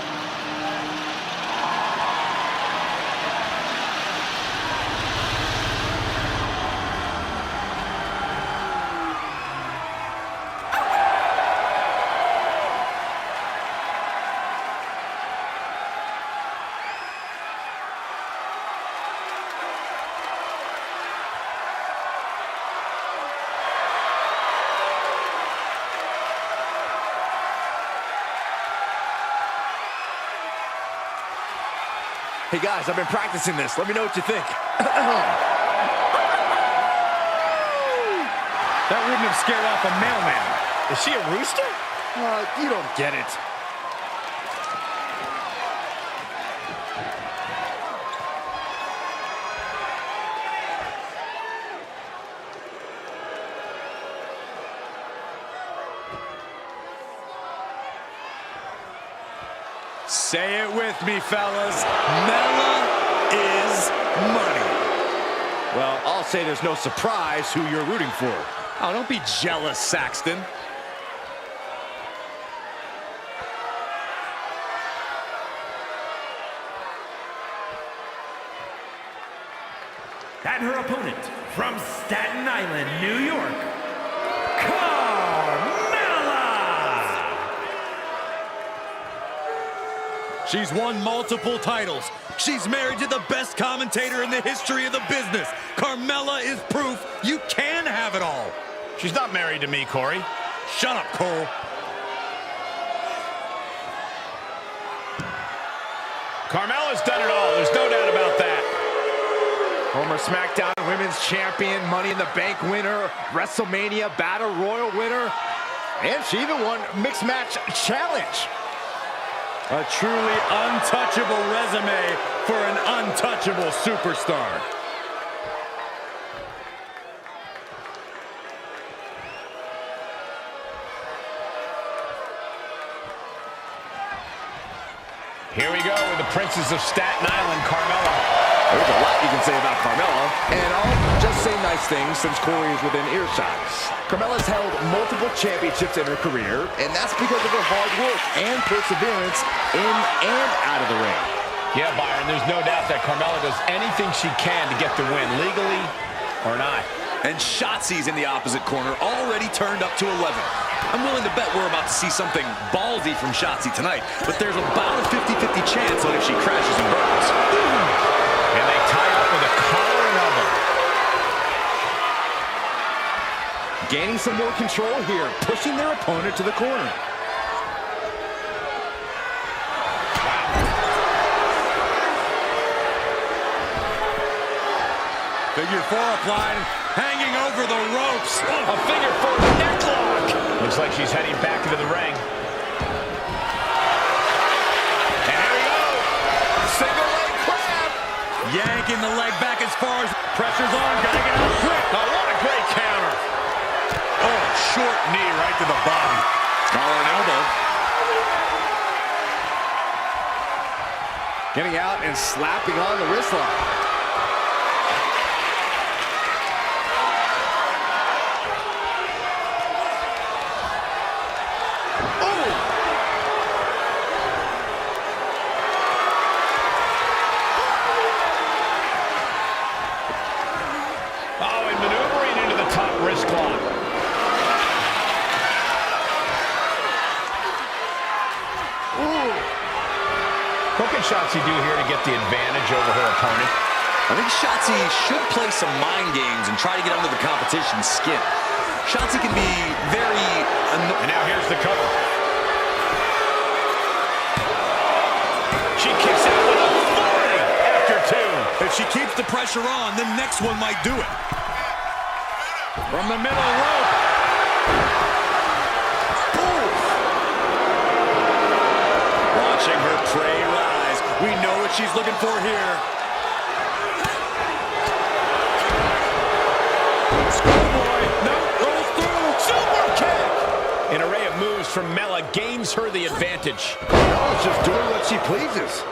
Hey guys, I've been practicing this. Let me know what you think. That wouldn't have scared off a mailman. Is she a rooster? You don't get it. Say it with me, fellas. Mella is money. Well, I'll say there's no surprise who you're rooting for. Oh, don't be jealous, Saxton. And her opponent from Staten Island, New York, She's won multiple titles. She's married to the best commentator in the history of the business. Carmella is proof you can have it all. She's not married to me, Corey. Shut up, Cole. Carmella's done it all. There's no doubt about that. Former SmackDown Women's Champion, Money in the Bank winner, WrestleMania Battle Royal winner, and she even won Mixed Match Challenge. A truly untouchable resume for an untouchable superstar. Here we go with the Princess of Staten Island, Carmella. There's a lot you can say about Carmella, and I'll just say nice things since Corey is within earshot. Carmella's held multiple championships in her career, and that's because of her hard work and perseverance in and out of the ring. Yeah, Byron, there's no doubt that Carmella does anything she can to get the win, legally or not. And Shotzi's in the opposite corner, already turned up to 11. I'm willing to bet we're about to see something ballsy from Shotzi tonight, but there's about a 50-50 chance on if she crashes and burns. And they tie up with a collar and elbow. Gaining some more control here, pushing their opponent to the corner. Figure four applied, hanging over the ropes. A figure four neck lock. Looks like she's heading back into the ring. And here we go. Single leg crab. Yanking the leg back as far as pressure's on. Gotta get out quick. Oh, what a great counter. Oh, short knee right to the body. Collar and elbow. Getting out and slapping on the wrist lock. Wrist lock. Ooh. What can Shotzi do here to get the advantage over her opponent? I think Shotzi should play some mind games and try to get under the competition's skin. Shotzi can be very... And now here's the cover. She kicks out with authority after two. If she keeps the pressure on, the next one might do it. From the middle rope. Ooh. Watching her prey rise. We know what she's looking for here. Schoolboy. No, rolls through. Super kick. An array of moves from Mella gains her the advantage. Mella's just doing what she pleases.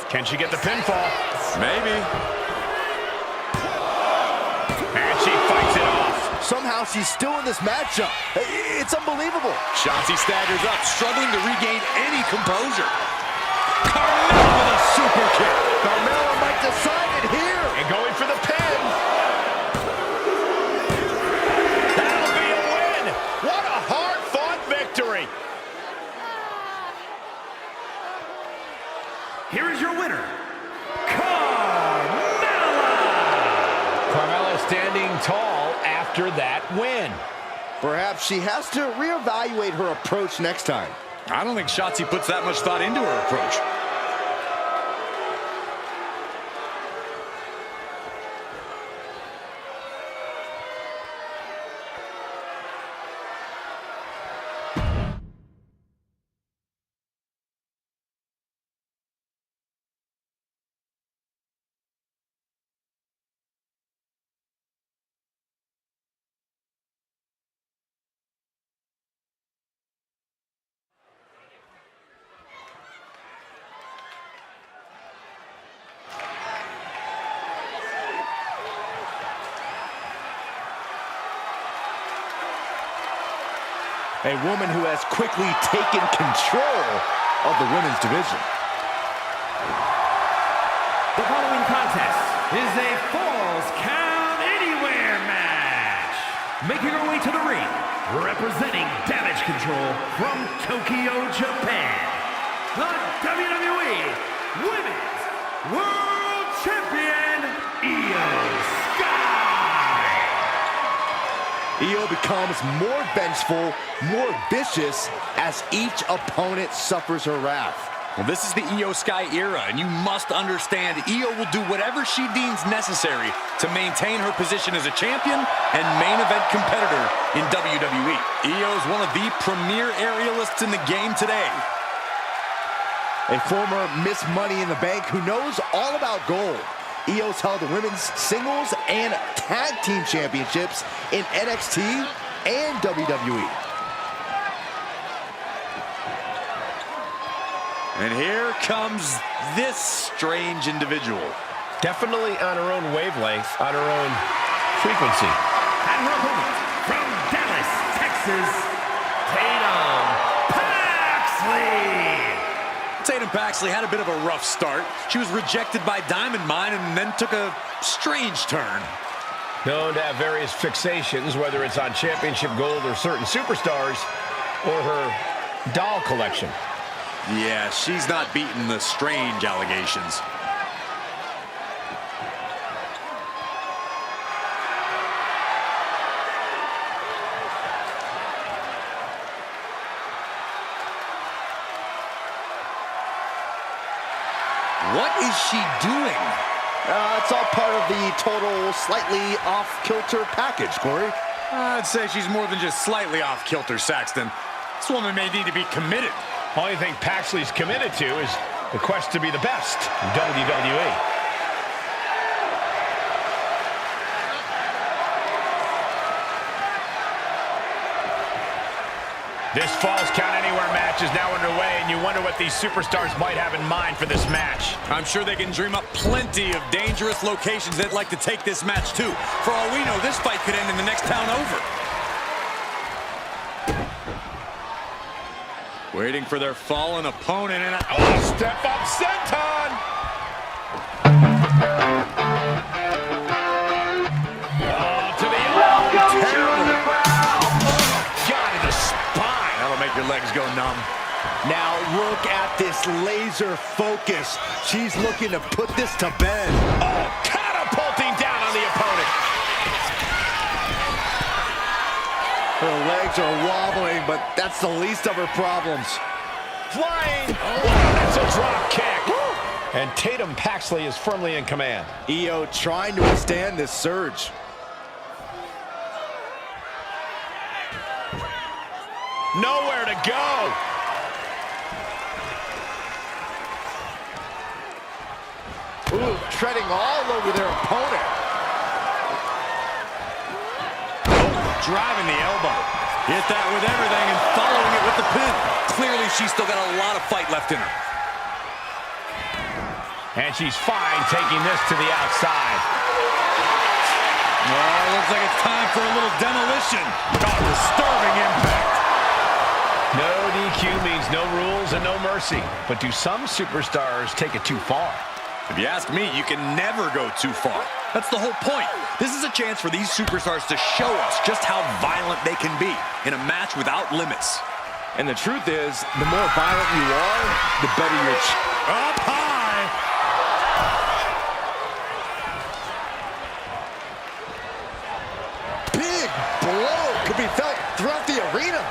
Can she get the pinfall? Maybe. somehow she's still in this matchup. It's unbelievable. Shotzi staggers up, struggling to regain any composure. Carmella with a super kick. Carmella might decide it here. And going for the pin. That'll be a win. What a hard-fought victory. Here is your winner, Carmella! Carmella standing tall after that win. Perhaps she has to reevaluate her approach next time. I don't think Shotzi puts that much thought into her approach. A woman who has quickly taken control of the women's division. The following contest is a Falls Count Anywhere match. Making her way to the ring, representing Damage Control from Tokyo, Japan, the WWE Women's World Champion, Io Sky. Io becomes more vengeful, more vicious as each opponent suffers her wrath. Well, this is the Io Sky era, and you must understand Io will do whatever she deems necessary to maintain her position as a champion and main event competitor in WWE. Io is one of the premier aerialists in the game today. A former Miss Money in the Bank who knows all about gold. Io's held the women's singles and tag team championships in NXT and WWE. And here comes this strange individual. Definitely on her own wavelength, on her own frequency. And her opponent from Dallas, Texas, Tatum Paxley had a bit of a rough start. She was rejected by Diamond Mine and then took a strange turn. Known to have various fixations, whether it's on championship gold or certain superstars, or her doll collection. Yeah, she's not beating the strange allegations. What is she doing? It's all part of the total slightly off-kilter package, Corey. I'd say she's more than just slightly off-kilter, Saxton. This woman may need to be committed. Only thing Paxley's committed to is the quest to be the best in WWE. This Falls Count Anywhere match is now underway, and you wonder what these superstars might have in mind for this match. I'm sure they can dream up plenty of dangerous locations they'd like to take this match to. For all we know, this fight could end in the next town over. Waiting for their fallen opponent, and Step up senton! Oh, to the terrible. God, in the spine. that'll make your legs go numb. Now look at this laser focus. She's looking to put this to bed. Oh, catapulting down on the opponent. Her legs are wobbling, but that's the least of her problems. Flying. Oh, that's a drop kick. Woo. And Tatum Paxley is firmly in command. Io trying to withstand this surge. Nowhere to go. Ooh, treading all over their opponent. Driving the elbow. Hit that with everything and following it with the pin. Clearly, she's still got a lot of fight left in her. And she's fine taking this to the outside. Oh, looks like it's time for a little demolition. Oh, disturbing impact. No DQ means no rules and no mercy. But do some superstars take it too far? If you ask me, you can never go too far. That's the whole point. This is a chance for these superstars to show us just how violent they can be in a match without limits. And the truth is, the more violent you are, the better your Up high. big blow could be felt throughout the arena.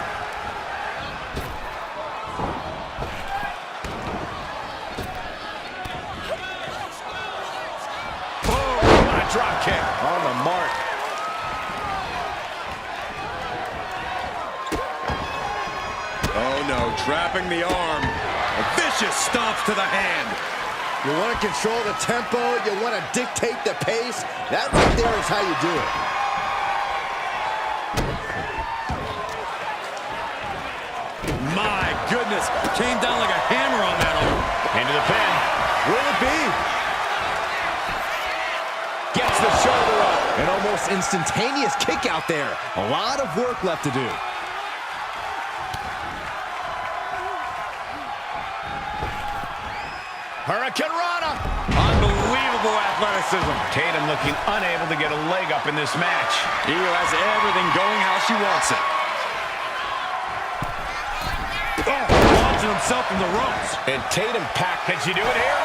What a drop kick. On the mark. Oh no, trapping the arm. A vicious stomp to the hand. You want to control the tempo. You want to dictate the pace. That right there is how you do it. My goodness, came down like a hammer on that arm. Into the pin. Will it be? Gets the shoulder up. An almost instantaneous kick out there. A lot of work left to do. Hurricane Rana. Unbelievable athleticism. Tatum looking unable to get a leg up in this match. Io has everything going how she wants it. Launching himself from the ropes. And Tatum packed. Can she do it here?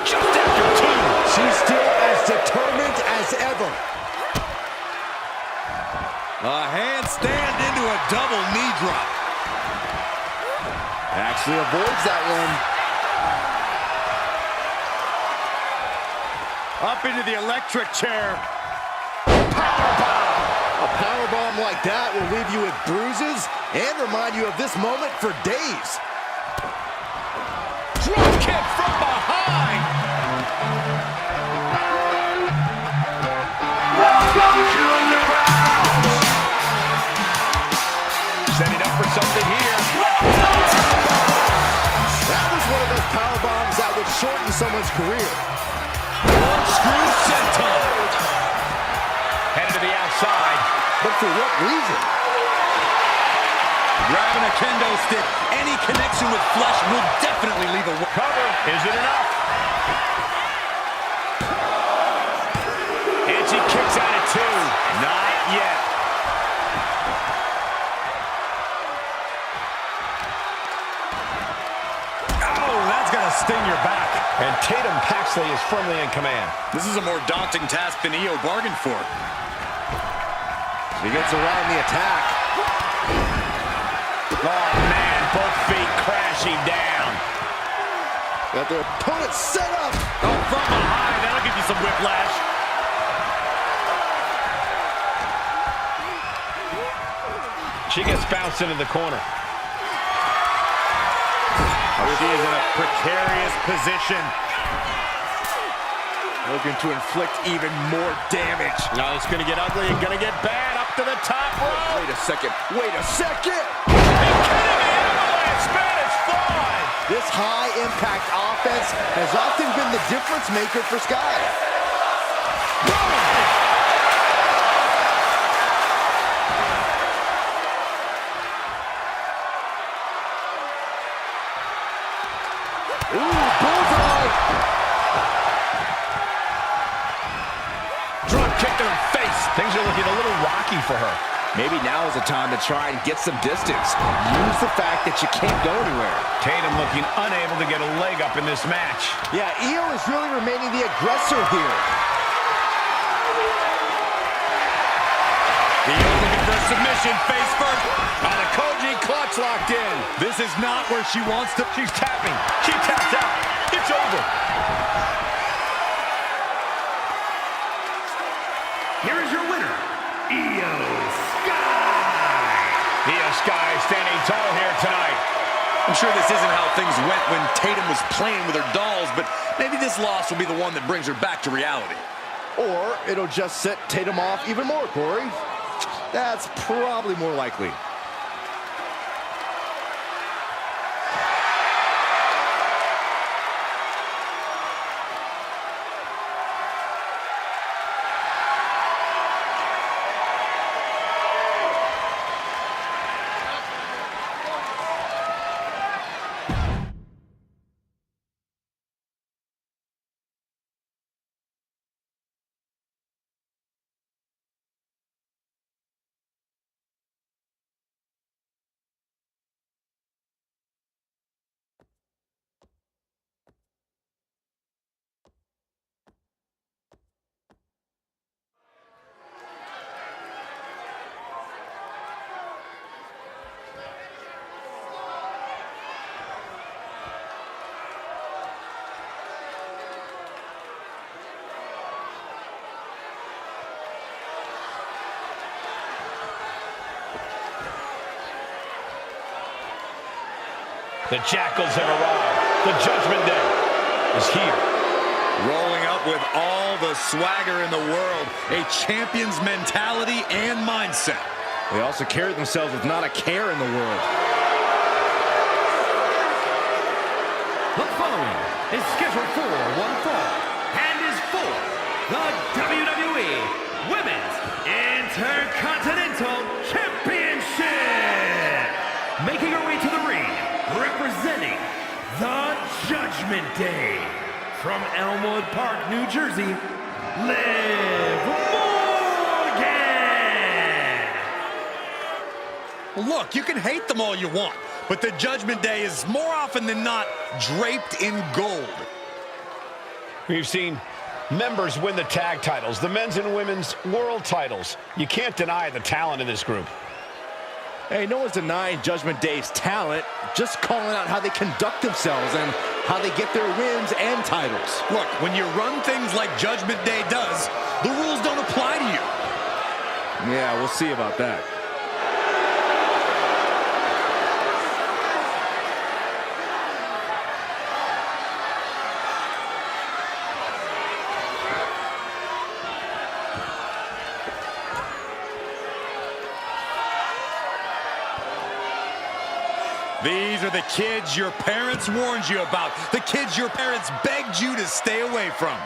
Just after two. She's still as determined as ever. A handstand into a double knee drop. Actually avoids that one. Up into the electric chair. A powerbomb like that will leave you with bruises and remind you of this moment for days. Drop kick from behind. Setting up for something here. That was one of those power bombs that would shorten someone's career. Screw senton. Headed to the outside. But for what reason? Grabbing a kendo stick. Any connection with flesh will definitely leave a Cover. Is it enough? And she kicks out at two. Not yet. Oh, that's gonna sting your back. And Tatum Paxley is firmly in command. This is a more daunting task than Io bargained for. He gets around the attack. Oh, man, both feet crashing down. Got their opponent set up. Oh, from behind, that'll give you some whiplash. She gets bounced into the corner. She is in a precarious position. Looking to inflict even more damage. Now it's going to get ugly and going to get bad up to the top rope. Wait a second. Wait a second. Spanish fly. This high-impact offense has often been the difference maker for Sky. Ooh, bullseye! Drop kick to the face. Things are looking a little rocky for her. Maybe now is the time to try and get some distance. Use the fact that you can't go anywhere. Tatum looking unable to get a leg up in this match. Yeah, Io is really remaining the aggressor here. Io looking for a submission, face first. Now the Koji clutch locked in. This is not where she wants to. She's tapping. She taps out. It's over. Here is your winner, Io Sky. Io Sky standing tall here tonight. I'm sure this isn't how things went when Tatum was playing with her dolls, but maybe this loss will be the one that brings her back to reality. Or it'll just set Tatum off even more, Corey. That's probably more likely. The Jackals have arrived. The Judgment Day is here. Rolling up with all the swagger in the world, a champion's mentality and mindset. They also carry themselves with not a care in the world. The following is scheduled for one fall and is for the WWE Women's Intercontinental Championship. Making her way to the ring, representing the Judgment Day. From Elmwood Park, New Jersey, Liv Morgan. Look, you can hate them all you want, but the Judgment Day is more often than not draped in gold. We've seen members win the tag titles, the men's and women's world titles. You can't deny the talent in this group. Hey, no one's denying Judgment Day's talent, just calling out how they conduct themselves and how they get their wins and titles. Look, when you run things like Judgment Day does, the rules don't apply to you. Yeah, we'll see about that. These are the kids your parents warned you about. The kids your parents begged you to stay away from.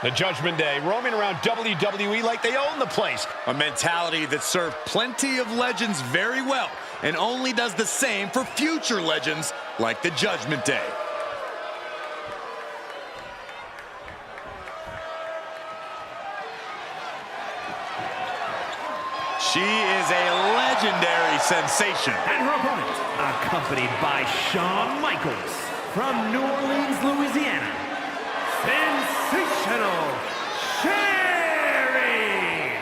The Judgment Day roaming around WWE like they own the place. A mentality that served plenty of legends very well and only does the same for future legends like the Judgment Day. She is a legendary sensation. And her opponent, accompanied by Shawn Michaels from New Orleans, Louisiana, Sensational Sherry.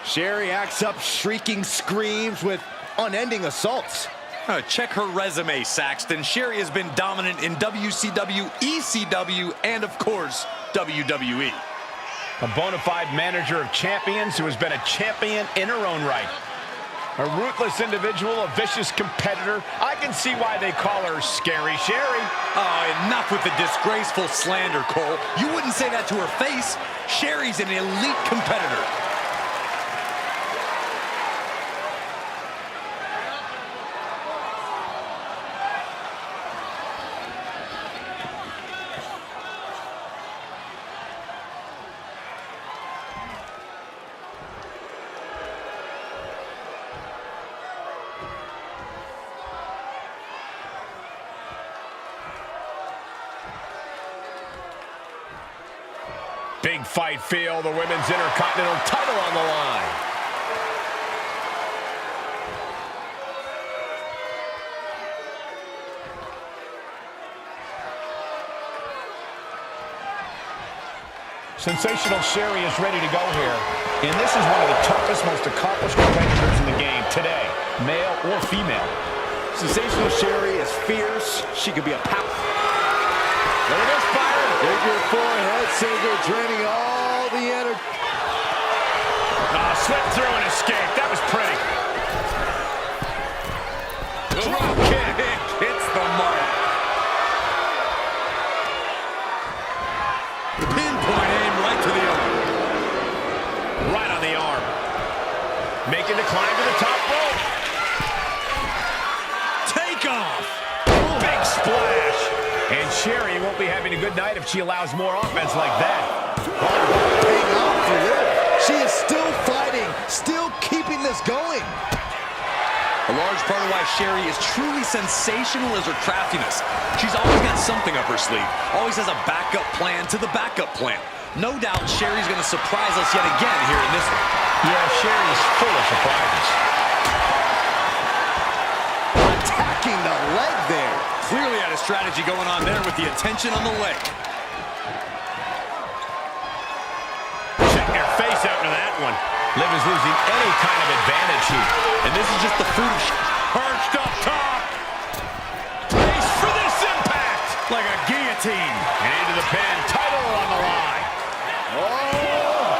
Sherry acts up shrieking screams with unending assaults. Check her resume, Saxton. Sherry has been dominant in WCW, ECW, and of course, WWE. A bona fide manager of champions who has been a champion in her own right. A ruthless individual, a vicious competitor. I can see why they call her Scary Sherry. Enough with the disgraceful slander, Cole. You wouldn't say that to her face. Sherry's an elite competitor. Big fight feel, the Women's Intercontinental title on the line. Sensational Sherry is ready to go here. And this is one of the toughest, most accomplished competitors in the game today, male or female. Sensational Sherry is fierce. She could be a power. Look at this fire. Figure four head scissor, draining all the energy. Slipped through and escaped. That was pretty. Drop kick hits the mark. Pinpoint aim right to the arm. Right on the arm. Making the climb to the top rope. Take off. Big splash. And Sherry won't be having a good night if she allows more offense like that. Paying off for Liv. She is still fighting, still keeping this going. A large part of why Sherry is truly sensational is her craftiness. She's always got something up her sleeve. Always has a backup plan to the backup plan. No doubt Sherry's going to surprise us yet again here in this one. Yeah, Sherry's full of surprises. Attacking the leg there. Clearly had a strategy going on there with the attention on the leg. Check your face after that one. Liv is losing any kind of advantage here. And this is just the fruit of Perched up top. Brace for this impact. like a guillotine. And into the pin. Title on the line. Oh!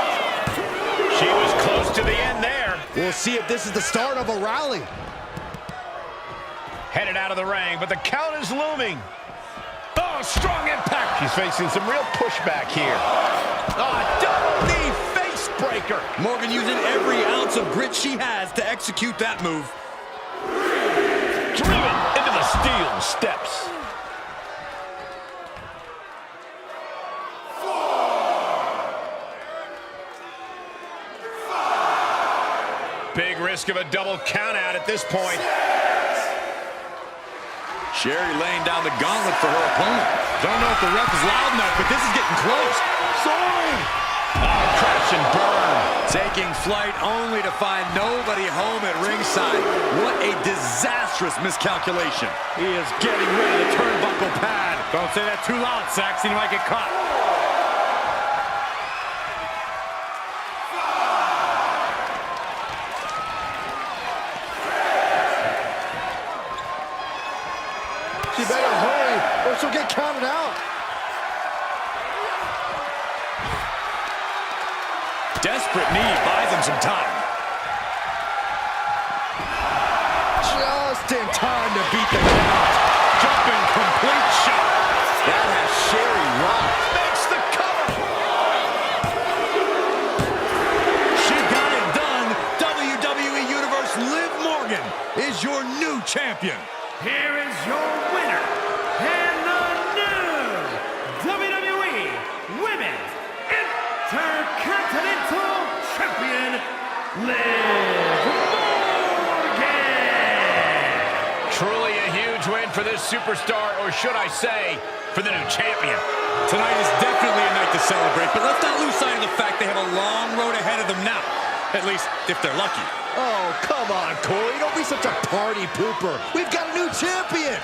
She was close to the end there. We'll see if this is the start of a rally. Headed out of the ring, but the count is looming. Oh, strong impact. She's facing some real pushback here. Double knee face breaker. Morgan using every ounce of grit she has to execute that move. Driven into the steel steps. Big risk of a double count out at this point. Sherry laying down the gauntlet for her opponent. Don't know if the ref is loud enough, but this is getting close. Sword! Crash and burn. Taking flight only to find nobody home at ringside. What a disastrous miscalculation. He is getting rid of the turnbuckle pad. Don't say that too loud, Saxon. You might get caught. She better hurry or she'll get counted out. Desperate knee buys him some time. Just in time to beat the count. Jumping complete shot. That has Sherry rocked. Makes the cover. She got it done. WWE Universe Liv Morgan is your new champion. Here is your winner, and the new WWE Women's Intercontinental Champion, Liv Morgan! Truly a huge win for this superstar, or should I say, for the new champion. Tonight is definitely a night to celebrate, but let's not lose sight of the fact they have a long road ahead of them now. At least, if they're lucky. Oh, come on, Corey. Don't be such a party pooper. We've got a new champion.